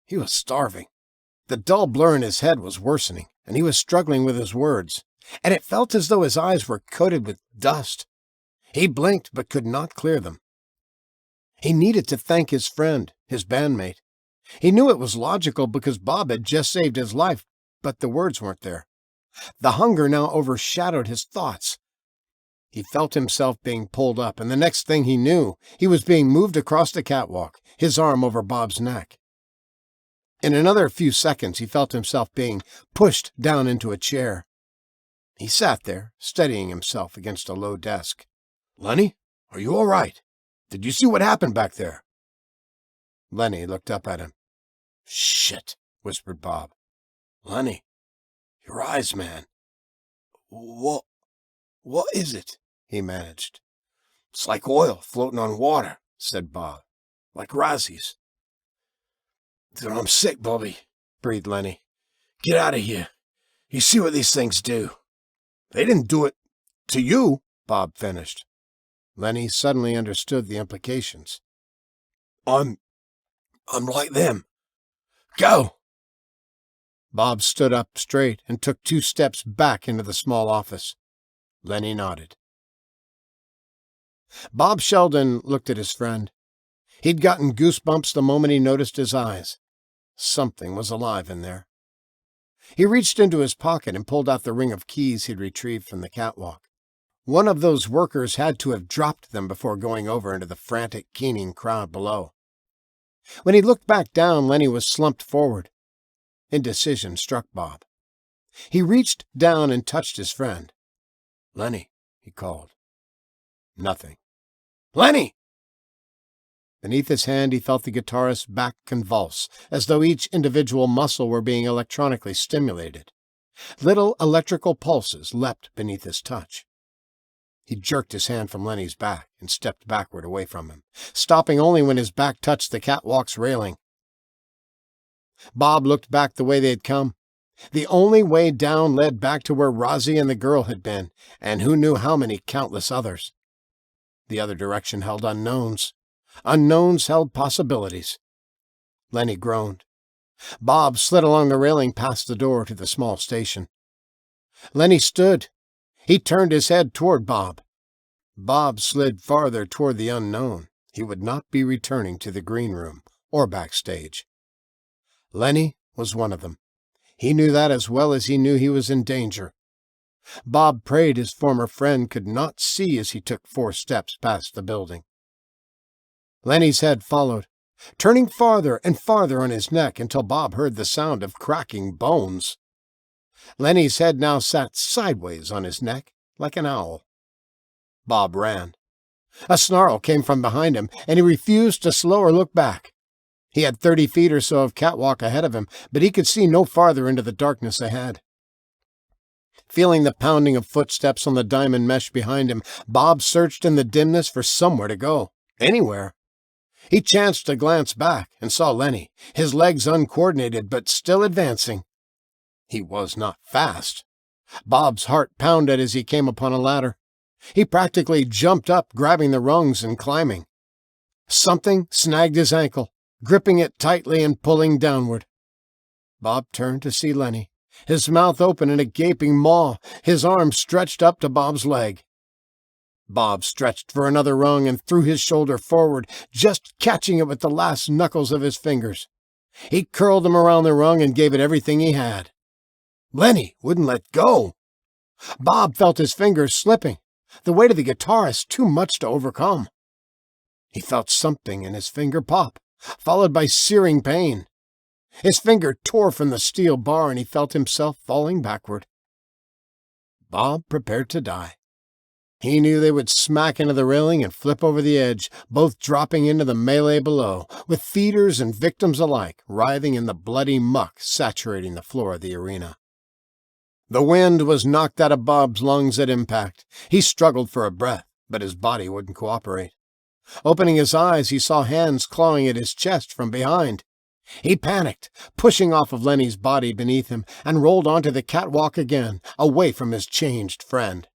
He was starving. The dull blur in his head was worsening, and he was struggling with his words, and it felt as though his eyes were coated with dust. He blinked but could not clear them. He needed to thank his friend, his bandmate. He knew it was logical because Bob had just saved his life, but the words weren't there. The hunger now overshadowed his thoughts. He felt himself being pulled up, and the next thing he knew, he was being moved across the catwalk, his arm over Bob's neck. In another few seconds, he felt himself being pushed down into a chair. He sat there, steadying himself against a low desk. "Lenny, are you all right? Did you see what happened back there?" Lenny looked up at him. "Shit," whispered Bob. "Lenny, your eyes, man." What is it?" he managed. "It's like oil floating on water," said Bob. "Like Razzie's." "I'm sick, Bobby," breathed Lenny. "Get out of here. You see what these things do." "They didn't do it to you," Bob finished. Lenny suddenly understood the implications. I'm like them. Go!" Bob stood up straight and took 2 steps back into the small office. Lenny nodded. Bob Sheldon looked at his friend. He'd gotten goosebumps the moment he noticed his eyes. Something was alive in there. He reached into his pocket and pulled out the ring of keys he'd retrieved from the catwalk. One of those workers had to have dropped them before going over into the frantic, keening crowd below. When he looked back down, Lenny was slumped forward. Indecision struck Bob. He reached down and touched his friend. "Lenny," he called. Nothing. "Lenny!" Beneath his hand, he felt the guitarist's back convulse, as though each individual muscle were being electronically stimulated. Little electrical pulses leapt beneath his touch. He jerked his hand from Lenny's back and stepped backward away from him, stopping only when his back touched the catwalk's railing. Bob looked back the way they had come. The only way down led back to where Razzie and the girl had been, and who knew how many countless others. The other direction held unknowns. Unknowns held possibilities. Lenny groaned. Bob slid along the railing past the door to the small station. Lenny stood. He turned his head toward Bob. Bob slid farther toward the unknown. He would not be returning to the green room or backstage. Lenny was one of them. He knew that as well as he knew he was in danger. Bob prayed his former friend could not see as he took 4 steps past the building. Lenny's head followed, turning farther and farther on his neck until Bob heard the sound of cracking bones. Lenny's head now sat sideways on his neck, like an owl. Bob ran. A snarl came from behind him, and he refused to slow or look back. He had 30 feet or so of catwalk ahead of him, but he could see no farther into the darkness ahead. Feeling the pounding of footsteps on the diamond mesh behind him, Bob searched in the dimness for somewhere to go. Anywhere. He chanced to glance back and saw Lenny, his legs uncoordinated but still advancing. He was not fast. Bob's heart pounded as he came upon a ladder. He practically jumped up, grabbing the rungs and climbing. Something snagged his ankle, gripping it tightly and pulling downward. Bob turned to see Lenny, his mouth open in a gaping maw, his arm stretched up to Bob's leg. Bob stretched for another rung and threw his shoulder forward, just catching it with the last knuckles of his fingers. He curled them around the rung and gave it everything he had. Lenny wouldn't let go. Bob felt his fingers slipping, the weight of the guitarist too much to overcome. He felt something in his finger pop, followed by searing pain. His finger tore from the steel bar and he felt himself falling backward. Bob prepared to die. He knew they would smack into the railing and flip over the edge, both dropping into the melee below, with feeders and victims alike writhing in the bloody muck saturating the floor of the arena. The wind was knocked out of Bob's lungs at impact. He struggled for a breath, but his body wouldn't cooperate. Opening his eyes, he saw hands clawing at his chest from behind. He panicked, pushing off of Lenny's body beneath him, and rolled onto the catwalk again, away from his changed friend.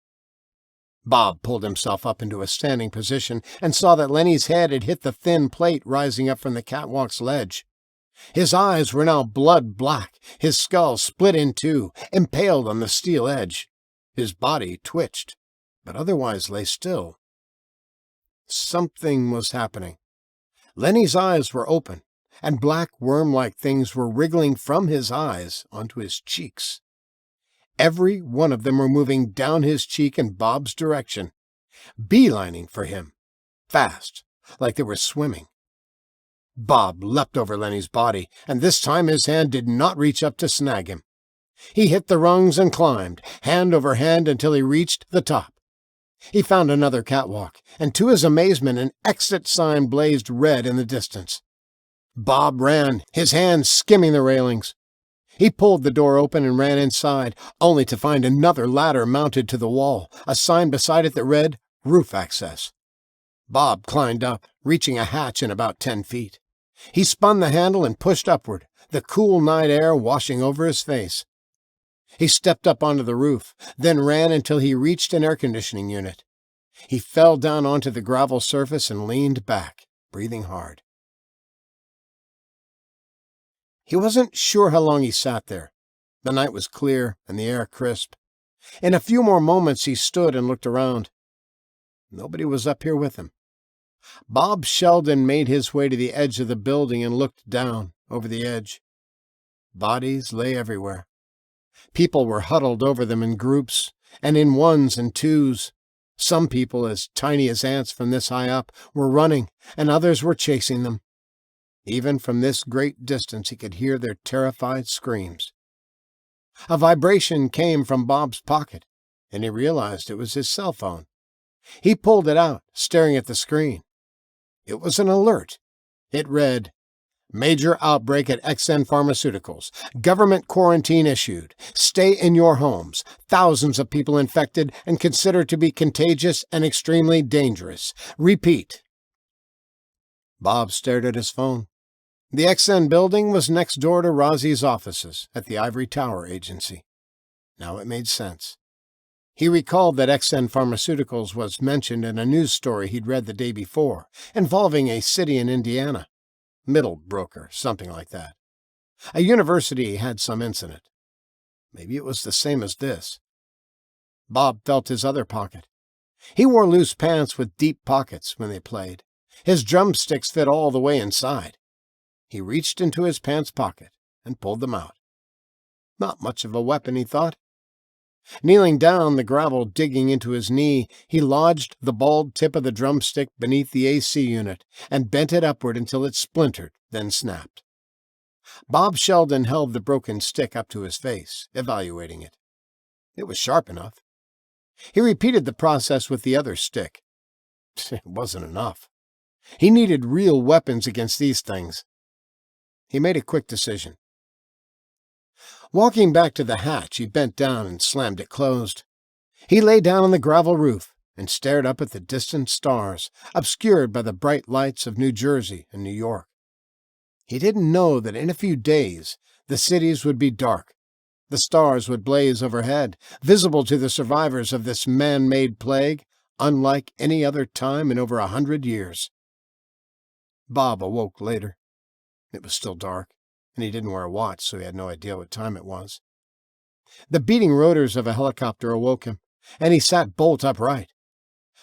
Bob pulled himself up into a standing position and saw that Lenny's head had hit the thin plate rising up from the catwalk's ledge. His eyes were now blood black, his skull split in two, impaled on the steel edge. His body twitched, but otherwise lay still. Something was happening. Lenny's eyes were open, and black worm-like things were wriggling from his eyes onto his cheeks. Every one of them were moving down his cheek in Bob's direction, beelining for him, fast, like they were swimming. Bob leapt over Lenny's body, and this time his hand did not reach up to snag him. He hit the rungs and climbed, hand over hand, until he reached the top. He found another catwalk, and to his amazement an exit sign blazed red in the distance. Bob ran, his hands skimming the railings. He pulled the door open and ran inside, only to find another ladder mounted to the wall, a sign beside it that read, "Roof Access." Bob climbed up, reaching a hatch in about 10 feet. He spun the handle and pushed upward, the cool night air washing over his face. He stepped up onto the roof, then ran until he reached an air conditioning unit. He fell down onto the gravel surface and leaned back, breathing hard. He wasn't sure how long he sat there. The night was clear and the air crisp. In a few more moments he stood and looked around. Nobody was up here with him. Bob Sheldon made his way to the edge of the building and looked down over the edge. Bodies lay everywhere. People were huddled over them in groups and in ones and twos. Some people, as tiny as ants from this high up, were running, and others were chasing them. Even from this great distance he could hear their terrified screams. A vibration came from Bob's pocket, and he realized it was his cell phone. He pulled it out, staring at the screen. It was an alert. It read, "Major outbreak at XN Pharmaceuticals. Government quarantine issued. Stay in your homes. Thousands of people infected and considered to be contagious and extremely dangerous. Repeat." Bob stared at his phone. The XN building was next door to Rosie's offices at the Ivory Tower Agency. Now it made sense. He recalled that XN Pharmaceuticals was mentioned in a news story he'd read the day before, involving a city in Indiana. Middlebrook or something like that. A university had some incident. Maybe it was the same as this. Bob felt his other pocket. He wore loose pants with deep pockets when they played. His drumsticks fit all the way inside. He reached into his pants pocket and pulled them out. Not much of a weapon, he thought. Kneeling down, the gravel digging into his knee, he lodged the bald tip of the drumstick beneath the AC unit and bent it upward until it splintered, then snapped. Bob Sheldon held the broken stick up to his face, evaluating it. It was sharp enough. He repeated the process with the other stick. It wasn't enough. He needed real weapons against these things. He made a quick decision. Walking back to the hatch, he bent down and slammed it closed. He lay down on the gravel roof and stared up at the distant stars, obscured by the bright lights of New Jersey and New York. He didn't know that in a few days the cities would be dark. The stars would blaze overhead, visible to the survivors of this man-made plague, unlike any other time in over 100 years. Bob awoke later. It was still dark, and he didn't wear a watch, so he had no idea what time it was. The beating rotors of a helicopter awoke him, and he sat bolt upright.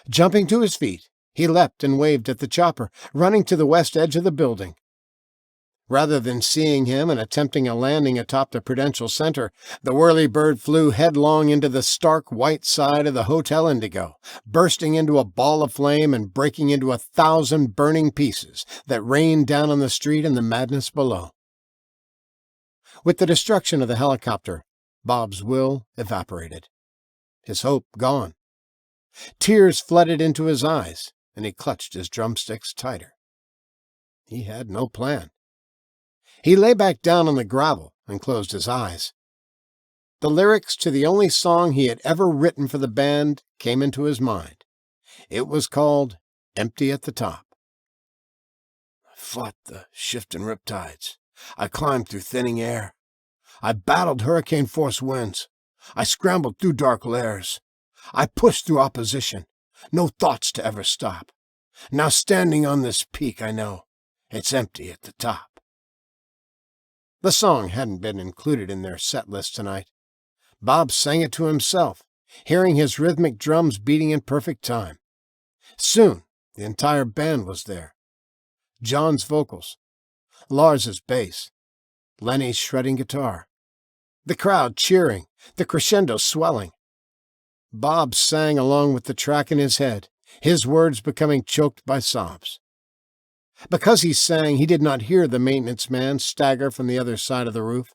Jumping to his feet, he leapt and waved at the chopper, running to the west edge of the building. Rather than seeing him and attempting a landing atop the Prudential Center, the whirlybird flew headlong into the stark white side of the Hotel Indigo, bursting into a ball of flame and breaking into 1,000 burning pieces that rained down on the street and the madness below. With the destruction of the helicopter, Bob's will evaporated. His hope gone. Tears flooded into his eyes, and he clutched his drumsticks tighter. He had no plan. He lay back down on the gravel and closed his eyes. The lyrics to the only song he had ever written for the band came into his mind. It was called Empty at the Top. I fought the shifting riptides. I climbed through thinning air. I battled hurricane-force winds. I scrambled through dark lairs. I pushed through opposition. No thoughts to ever stop. Now standing on this peak, I know it's empty at the top. The song hadn't been included in their set list tonight. Bob sang it to himself, hearing his rhythmic drums beating in perfect time. Soon, the entire band was there. John's vocals, Lars's bass, Lenny's shredding guitar, the crowd cheering, the crescendo swelling. Bob sang along with the track in his head, his words becoming choked by sobs. Because he sang, he did not hear the maintenance man stagger from the other side of the roof.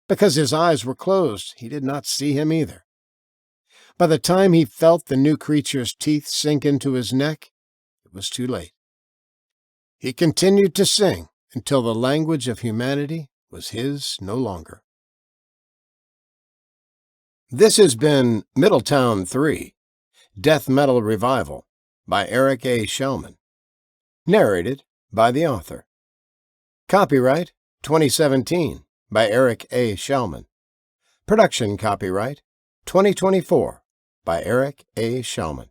Because his eyes were closed, he did not see him either. By the time he felt the new creature's teeth sink into his neck, it was too late. He continued to sing until the language of humanity was his no longer. This has been Middletown III, Death Metal Revival by Eric A Shelman. Narrated by the author. Copyright 2017 by Eric A Shelman. Production copyright 2024 by Eric A Shelman.